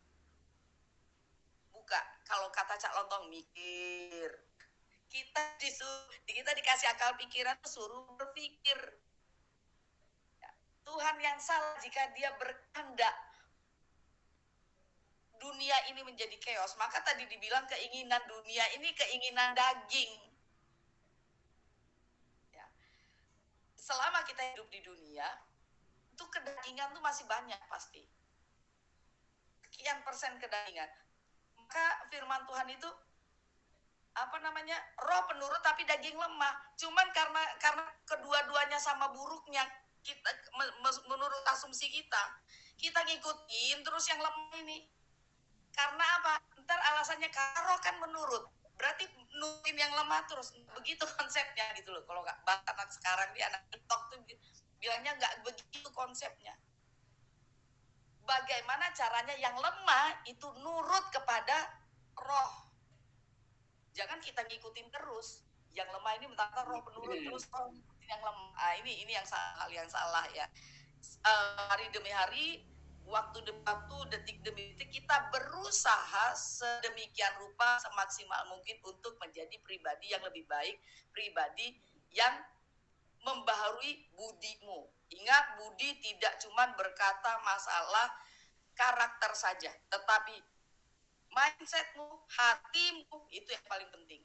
Buka, kalau kata Cak Lontong, mikir. Kita dikasih akal pikiran, suruh berpikir. Tuhan yang salah jika dia berkehendak dunia ini menjadi chaos. Maka tadi dibilang keinginan dunia ini keinginan daging. Ya. Selama kita hidup di dunia, itu kedagingan tuh masih banyak pasti. Sekian persen kedagingan. Maka firman Tuhan itu roh penurut tapi daging lemah. Cuman karena kedua-duanya sama buruknya, kita menurut asumsi kita ngikutin terus yang lemah ini. Karena apa? Ntar alasannya roh kan menurut, berarti nurutin yang lemah terus. Begitu konsepnya gitu loh. Kalau anak sekarang anak TikTok tuh bilangnya nggak begitu konsepnya. Bagaimana caranya yang lemah itu nurut kepada roh. Jangan kita ngikutin terus. Yang lemah ini mentang roh penurut terus yang lemah. Ini yang hal yang salah ya. Hari demi hari, waktu demi waktu, detik demi detik kita berusaha sedemikian rupa semaksimal mungkin untuk menjadi pribadi yang lebih baik, pribadi yang membaharui budimu. Ingat, budi tidak cuma berkata masalah karakter saja, tetapi mindsetmu, hatimu itu yang paling penting.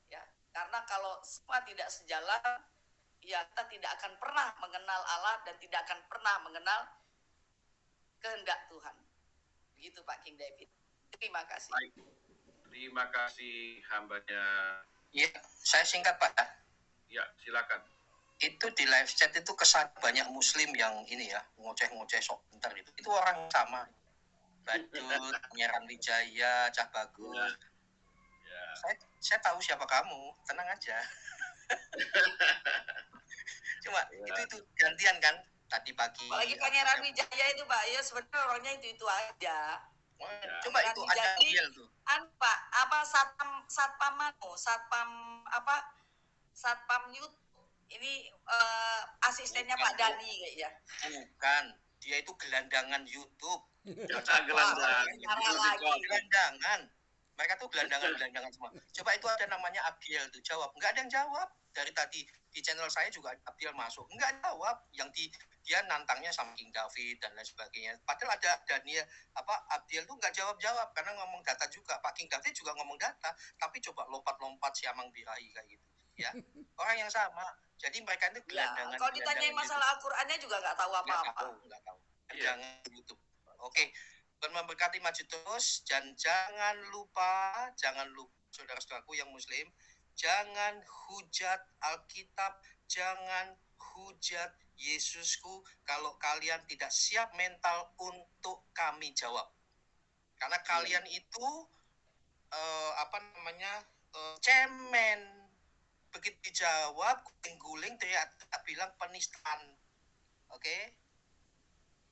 Ya, karena kalau semua tidak sejalan, ya kita tidak akan pernah mengenal Allah dan tidak akan pernah mengenal kehendak Tuhan. Begitu Pak King David. Terima kasih. Terima kasih hambanya. Ya, saya singkat Pak. Ya, silakan. Itu di live chat itu kesan banyak Muslim yang ini ya, ngoceh-ngoceh sok bentar itu. Itu orang sama. Badut, Pangeran Wijaya, Cah Bagus. Ya. Saya tahu siapa kamu, tenang aja. Cuma itu gantian kan tadi pagi. Apalagi Pangeran Wijaya itu Pak, ya sebenarnya orangnya itu aja. Cuma itu ada real tuh. Pak, apa satpam YouTube ini Bukan, asistennya Pak Dani kayaknya. Bukan, dia itu gelandangan YouTube. Gelandangan. Mereka tuh gelandangan semua. Coba itu ada namanya Abdiel tuh jawab. Enggak ada yang jawab. Dari tadi di channel saya juga Abdiel masuk. Enggak jawab. Yang dia nantangnya sama King David dan lain sebagainya. Padahal ada Daniel Abdiel tuh enggak jawab karena ngomong data juga. Pak King David juga ngomong data, tapi coba lompat-lompat siamang birahi kayak gitu. Ya, orang yang sama. Jadi mereka itu gelandangan. Kalau ditanyain masalah Al-Qur'annya juga nggak tahu apa-apa. Nggak tahu. Jangan YouTube. Oke. Tuhan memberkati, maju terus, dan jangan lupa saudara-saudaraku yang Muslim, jangan hujat Alkitab, jangan hujat Yesusku kalau kalian tidak siap mental untuk kami jawab. Karena kalian itu cemen. Begitu dijawab, guling-guling, dia bilang penistaan. Oke?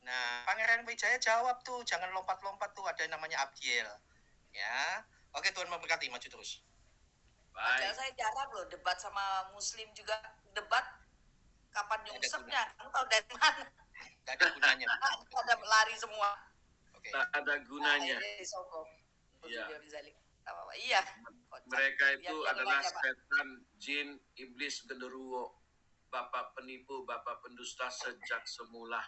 Nah, Pangeran Wijaya jawab tuh, jangan lompat-lompat tuh, ada yang namanya Abdiel. Ya. Oke, Tuhan memberkati, maju terus. Padahal saya jarang loh debat sama Muslim juga. Debat kapan nyungsepnya, tahu dari mana. Gak ada gunanya. Ada lari semua. Oke. Tak ada gunanya. Iya. Mereka itu adalah setan, jin, iblis, genderuwo, bapak penipu, bapak pendusta sejak semula.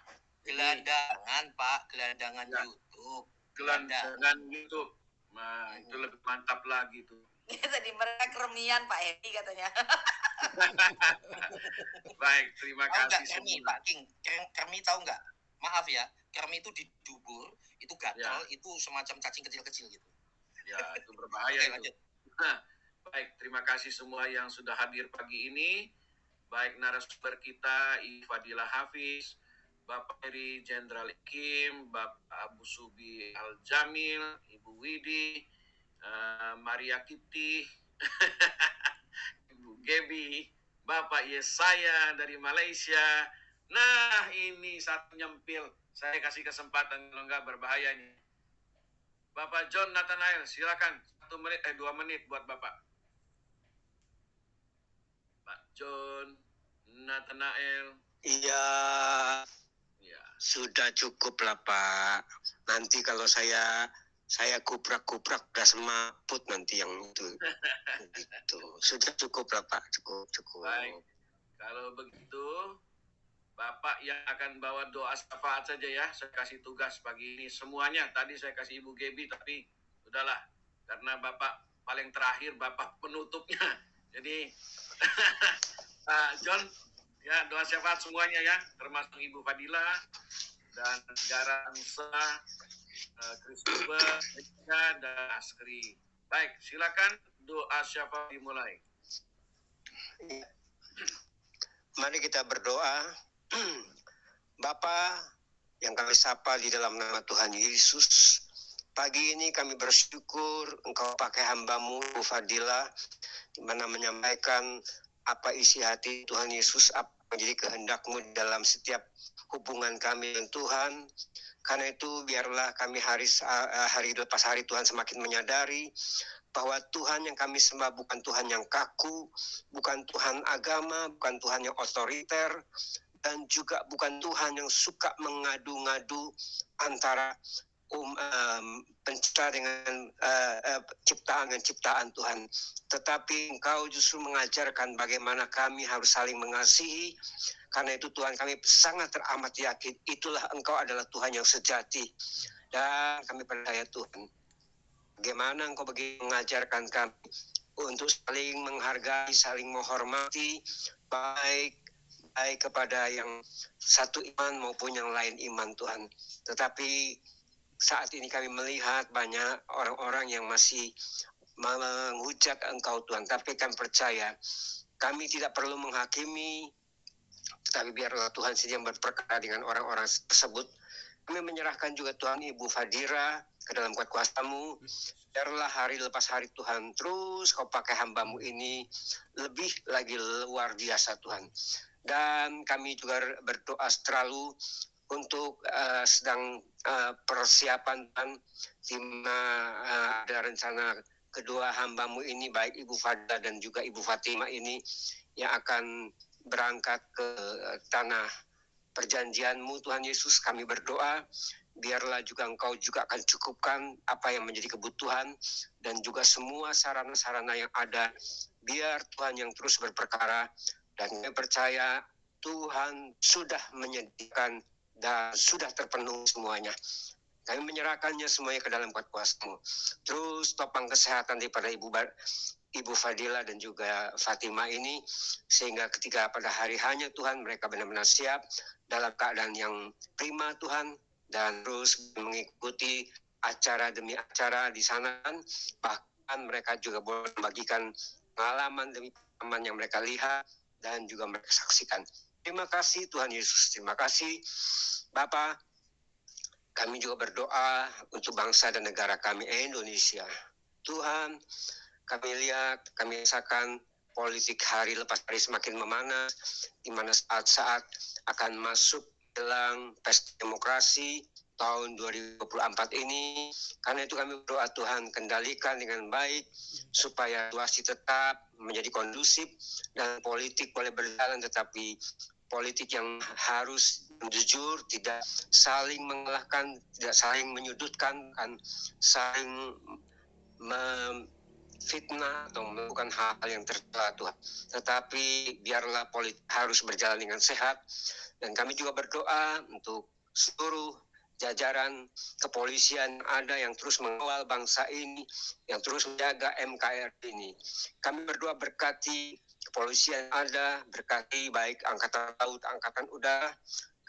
Gelandangan, Pak, gelandangan ya. YouTube. Gelandangan YouTube. Nah, itu lebih mantap lagi tuh. Tadi mereka keremian Pak Hedi katanya. Baik, terima kasih. Kermi, Pak King. Kermi tahu nggak? Maaf ya, kermi itu di dubur, itu gatal, itu semacam cacing kecil-kecil gitu. Ya, itu berbahaya. Oke, itu. Baik, terima kasih semua yang sudah hadir pagi ini. Baik narasumber kita, Ibu Fadilah Hafiz, Bapak Eri Jenderal Kim, Bapak Abu Subi Al-Jamil, Ibu Widi, Maria Kitty, Ibu Gebi, Bapak Yesaya dari Malaysia. Nah, ini satu nyempil. Saya kasih kesempatan, kalau enggak berbahaya ini. Bapak John Nathanael, silakan 2 menit buat Bapak. Pak John Nathanael. Iya. Sudah cukup lah Pak. Nanti kalau saya kuprak-kuprak udah semaput nanti yang itu. Gitu. Sudah cukup lah Pak. Cukup. Baik. Kalau begitu, Bapak yang akan bawa doa syafaat saja ya. Saya kasih tugas pagi ini semuanya. Tadi saya kasih Ibu Gebi, tapi udahlah. Karena Bapak paling terakhir, Bapak penutupnya. Jadi, John, ya doa syafaat semuanya ya. Termasuk Ibu Fadilah, dan Negara Angsa, Christopher, dan Askri. Baik, silakan doa syafaat dimulai. Mari kita berdoa. Bapa yang kami sapa di dalam nama Tuhan Yesus, pagi ini kami bersyukur Engkau pakai hamba-Mu Fadilah, di mana menyampaikan apa isi hati Tuhan Yesus, apa menjadi kehendak-Mu dalam setiap hubungan kami dengan Tuhan. Karena itu biarlah kami hari lepas hari Tuhan semakin menyadari bahwa Tuhan yang kami sembah bukan Tuhan yang kaku, bukan Tuhan agama, bukan Tuhan yang otoriter, dan juga bukan Tuhan yang suka mengadu-ngadu antara pencipta dengan ciptaan Tuhan. Tetapi Engkau justru mengajarkan bagaimana kami harus saling mengasihi. Karena itu Tuhan, kami sangat teramat yakin itulah Engkau adalah Tuhan yang sejati. Dan kami percaya Tuhan, bagaimana Engkau mengajarkan kami untuk saling menghargai, saling menghormati, baik kepada yang satu iman maupun yang lain iman Tuhan. Tetapi saat ini kami melihat banyak orang-orang yang masih menghujat Engkau Tuhan, tapi kami percaya kami tidak perlu menghakimi, tetapi biarlah Tuhan saja yang berperkara dengan orang-orang tersebut. Kami menyerahkan juga Tuhan Ibu Fadira ke dalam kuat kuasa-Mu. Biarlah hari lepas hari Tuhan terus Kau pakai hamba-Mu ini lebih lagi luar biasa Tuhan. Dan kami juga berdoa selalu untuk sedang persiapan Tuhan, di mana ada rencana kedua hamba-Mu ini, baik Ibu Fadila dan juga Ibu Fatima ini, yang akan berangkat ke tanah perjanjian-Mu Tuhan Yesus. Kami berdoa biarlah juga Engkau juga akan cukupkan apa yang menjadi kebutuhan dan juga semua sarana-sarana yang ada. Biar Tuhan yang terus berperkara, dan kami percaya Tuhan sudah menyediakan dan sudah terpenuhi semuanya. Kami menyerahkannya semuanya ke dalam kuat kuasa-Mu. Terus topang kesehatan daripada Ibu Fadila dan juga Fatima ini, sehingga ketika pada hari hanya Tuhan mereka benar-benar siap dalam keadaan yang prima Tuhan, dan terus mengikuti acara demi acara di sana. Bahkan mereka juga boleh membagikan pengalaman demi pengalaman yang mereka lihat dan juga mereka saksikan. Terima kasih Tuhan Yesus, terima kasih Bapa. Kami juga berdoa untuk bangsa dan negara kami Indonesia. Tuhan, kami lihat, kami rasakan politik hari lepas hari semakin memanas, di mana saat-saat akan masuk jelang pesta demokrasi tahun 2024 ini. Karena itu kami berdoa Tuhan, kendalikan dengan baik, supaya situasi tetap menjadi kondusif, dan politik boleh berjalan, tetapi politik yang harus jujur, tidak saling mengalahkan, tidak saling menyudutkan, kan saling fitnah atau melakukan hal-hal yang tercela Tuhan. Tetapi biarlah politik harus berjalan dengan sehat. Dan kami juga berdoa untuk seluruh jajaran kepolisian ada yang terus mengawal bangsa ini, yang terus menjaga NKRI ini. Kami berdoa berkati kepolisian ada, berkati baik Angkatan Laut, Angkatan Udara.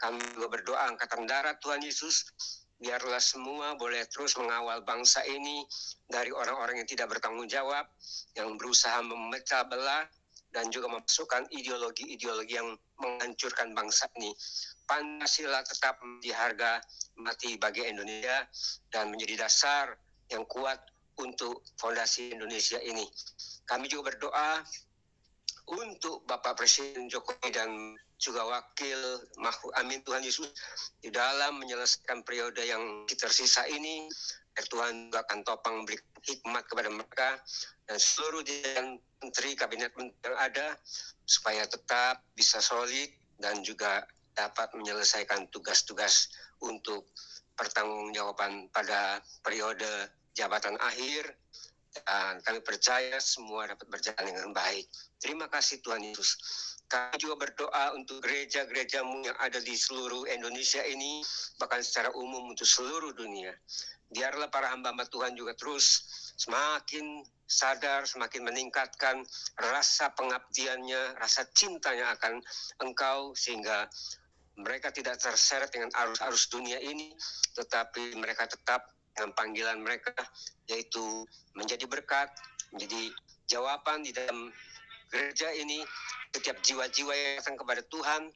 Kami juga berdoa Angkatan Darat Tuhan Yesus, biarlah semua boleh terus mengawal bangsa ini dari orang-orang yang tidak bertanggung jawab, yang berusaha memecah belah dan juga memasukkan ideologi-ideologi yang menghancurkan bangsa ini. Pancasila tetap menjadi harga mati bagi Indonesia dan menjadi dasar yang kuat untuk fondasi Indonesia ini. Kami juga berdoa untuk Bapak Presiden Jokowi dan juga Wakil Mahfud Amin Tuhan Yesus, di dalam menyelesaikan periode yang tersisa ini, Tuhan juga akan topang beri hikmat kepada mereka dan seluruh jajaran menteri kabinet yang ada, supaya tetap bisa solid dan juga dapat menyelesaikan tugas-tugas untuk pertanggungjawaban pada periode jabatan akhir. Dan kami percaya semua dapat berjalan dengan baik. Terima kasih Tuhan Yesus. Kami juga berdoa untuk gereja-gereja-Mu yang ada di seluruh Indonesia ini, bahkan secara umum untuk seluruh dunia. Biarlah para hamba-hamba Tuhan juga terus semakin sadar, semakin meningkatkan rasa pengabdiannya, rasa cintanya akan Engkau, sehingga mereka tidak terseret dengan arus-arus dunia ini, tetapi mereka tetap dengan panggilan mereka, yaitu menjadi berkat, menjadi jawaban di dalam gereja ini. Setiap jiwa-jiwa yang datang kepada Tuhan,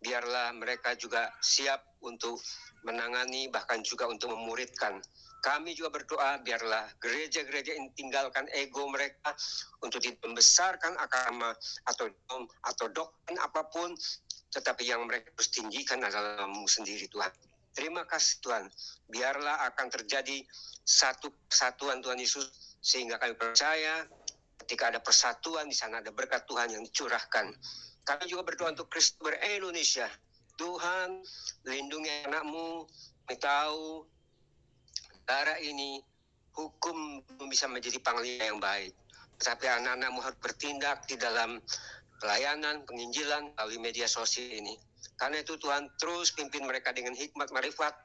biarlah mereka juga siap untuk menangani, bahkan juga untuk memuridkan. Kami juga berdoa biarlah gereja-gereja ini tinggalkan ego mereka untuk tidak membesarkan agama atau doktrin apapun, tetapi yang mereka harus tinggikan adalah Mu sendiri Tuhan. Terima kasih Tuhan. Biarlah akan terjadi satu persatuan Tuhan Yesus, sehingga kami percaya ketika ada persatuan di sana ada berkat Tuhan yang dicurahkan. Kami juga berdoa untuk Kristen Indonesia. Tuhan, lindungi anak-Mu. Kami tahu negara ini hukum belum bisa menjadi panglima yang baik, tetapi anak-anak-Mu harus bertindak di dalam pelayanan, penginjilan melalui media sosial ini. Karena itu Tuhan terus pimpin mereka dengan hikmat marifat,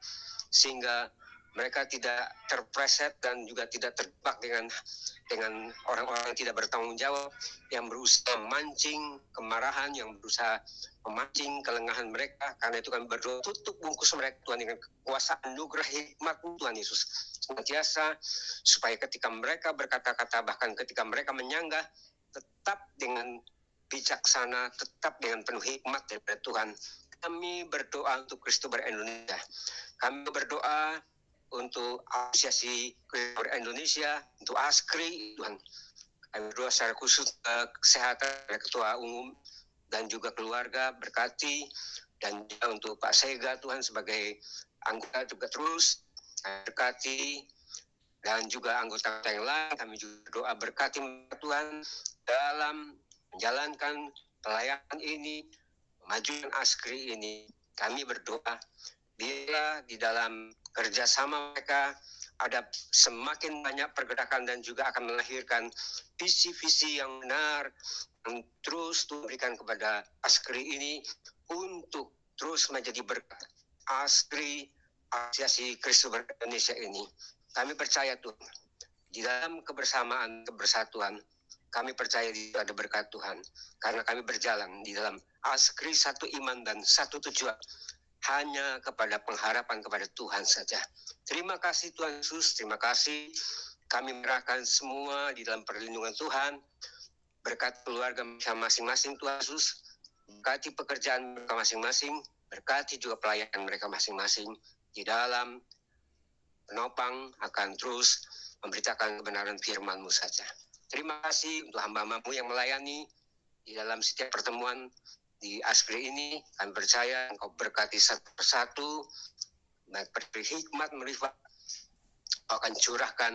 sehingga mereka tidak terpreset dan juga tidak terjebak dengan orang-orang yang tidak bertanggung jawab, yang berusaha memancing kemarahan, yang berusaha memancing kelengahan mereka. Karena itu kami berdoa, tutup bungkus mereka Tuhan dengan kekuasaan anugerah hikmat Tuhan Yesus senantiasa, supaya ketika mereka berkata-kata, bahkan ketika mereka menyanggah, tetap dengan bijaksana, tetap dengan penuh hikmat daripada Tuhan. Kami berdoa untuk Kristober Indonesia. Kami berdoa untuk Asosiasi Kristober Indonesia, untuk ASKRI, Tuhan. Kami berdoa secara khusus kesehatan Ketua Umum dan juga keluarga, berkati, dan juga untuk Pak Sega, Tuhan, sebagai anggota juga terus berkati, dan juga anggota yang lain. Kami juga berdoa berkati Tuhan dalam menjalankan pelayanan ini, pemajuan ASKRI ini. Kami berdoa bila di dalam kerjasama mereka ada semakin banyak pergerakan dan juga akan melahirkan visi-visi yang benar yang terus diberikan kepada ASKRI ini untuk terus menjadi berkat ASKRI, Asosiasi Kristober Indonesia ini. Kami percaya Tuhan, di dalam kebersamaan, kebersatuan, kami percaya ada berkat Tuhan. Karena kami berjalan di dalam ASKRI, satu iman dan satu tujuan, hanya kepada pengharapan kepada Tuhan saja. Terima kasih Tuhan Yesus, terima kasih. Kami menyerahkan semua di dalam perlindungan Tuhan. Berkat keluarga masing-masing Tuhan Yesus, berkati pekerjaan mereka masing-masing, berkati juga pelayanan mereka masing-masing. Di dalam penopang akan terus memberitakan kebenaran firman-Mu saja. Terima kasih untuk hamba-hamba-Mu yang melayani di dalam setiap pertemuan di ASKRI ini. Kami percaya Engkau berkati satu persatu, beri hikmat, merifat, Engkau akan curahkan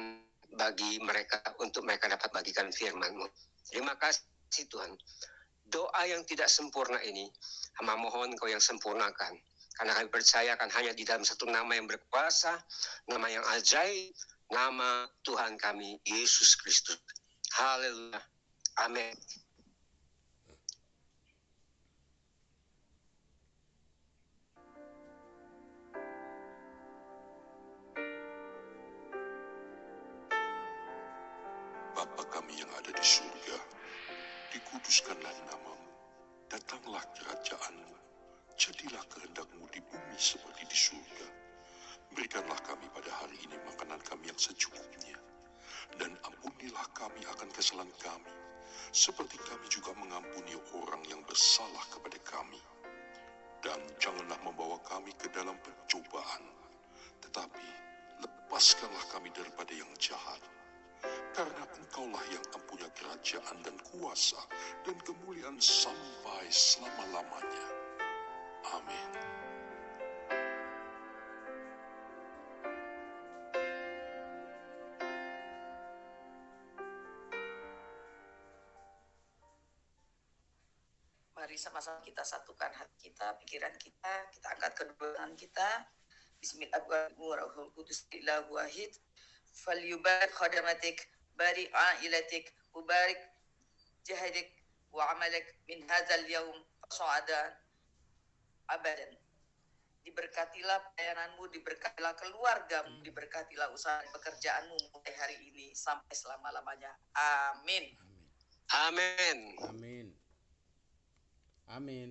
bagi mereka untuk mereka dapat bagikan firman-Mu. Terima kasih Tuhan. Doa yang tidak sempurna ini, hamba mohon Engkau yang sempurnakan. Karena kami percaya kan hanya di dalam satu nama yang berkuasa, nama yang ajaib, nama Tuhan kami, Yesus Kristus. Haleluya. Amin. Bapa kami yang ada di surga, dikuduskanlah nama-Mu, datanglah kerajaan-Mu, jadilah kehendak-Mu di bumi seperti di surga. Berikanlah kami pada hari ini makanan kami yang secukupnya, dan ampunilah kami akan kesalahan kami, seperti kami juga mengampuni orang yang bersalah kepada kami. Dan janganlah membawa kami ke dalam pencobaan, tetapi lepaskanlah kami daripada yang jahat. Karena Engkaulah yang mempunyai kerajaan dan kuasa dan kemuliaan sampai selama-lamanya. Amin. Mari sama-sama kita satukan hati kita, pikiran kita angkat kedua tangan kita. Bismillahirrahmanirrahim. Qudus illahu wahid. Falyubarik khadamatik, barik ailatik, ubarik jahadik wa amalak min hadzal yaum fasada abadan. Diberkatilah pelayananmu, diberkatilah keluargamu, diberkatilah usaha pekerjaanmu mulai hari ini sampai selama-lamanya. Amin. Amin. Amin. Amin.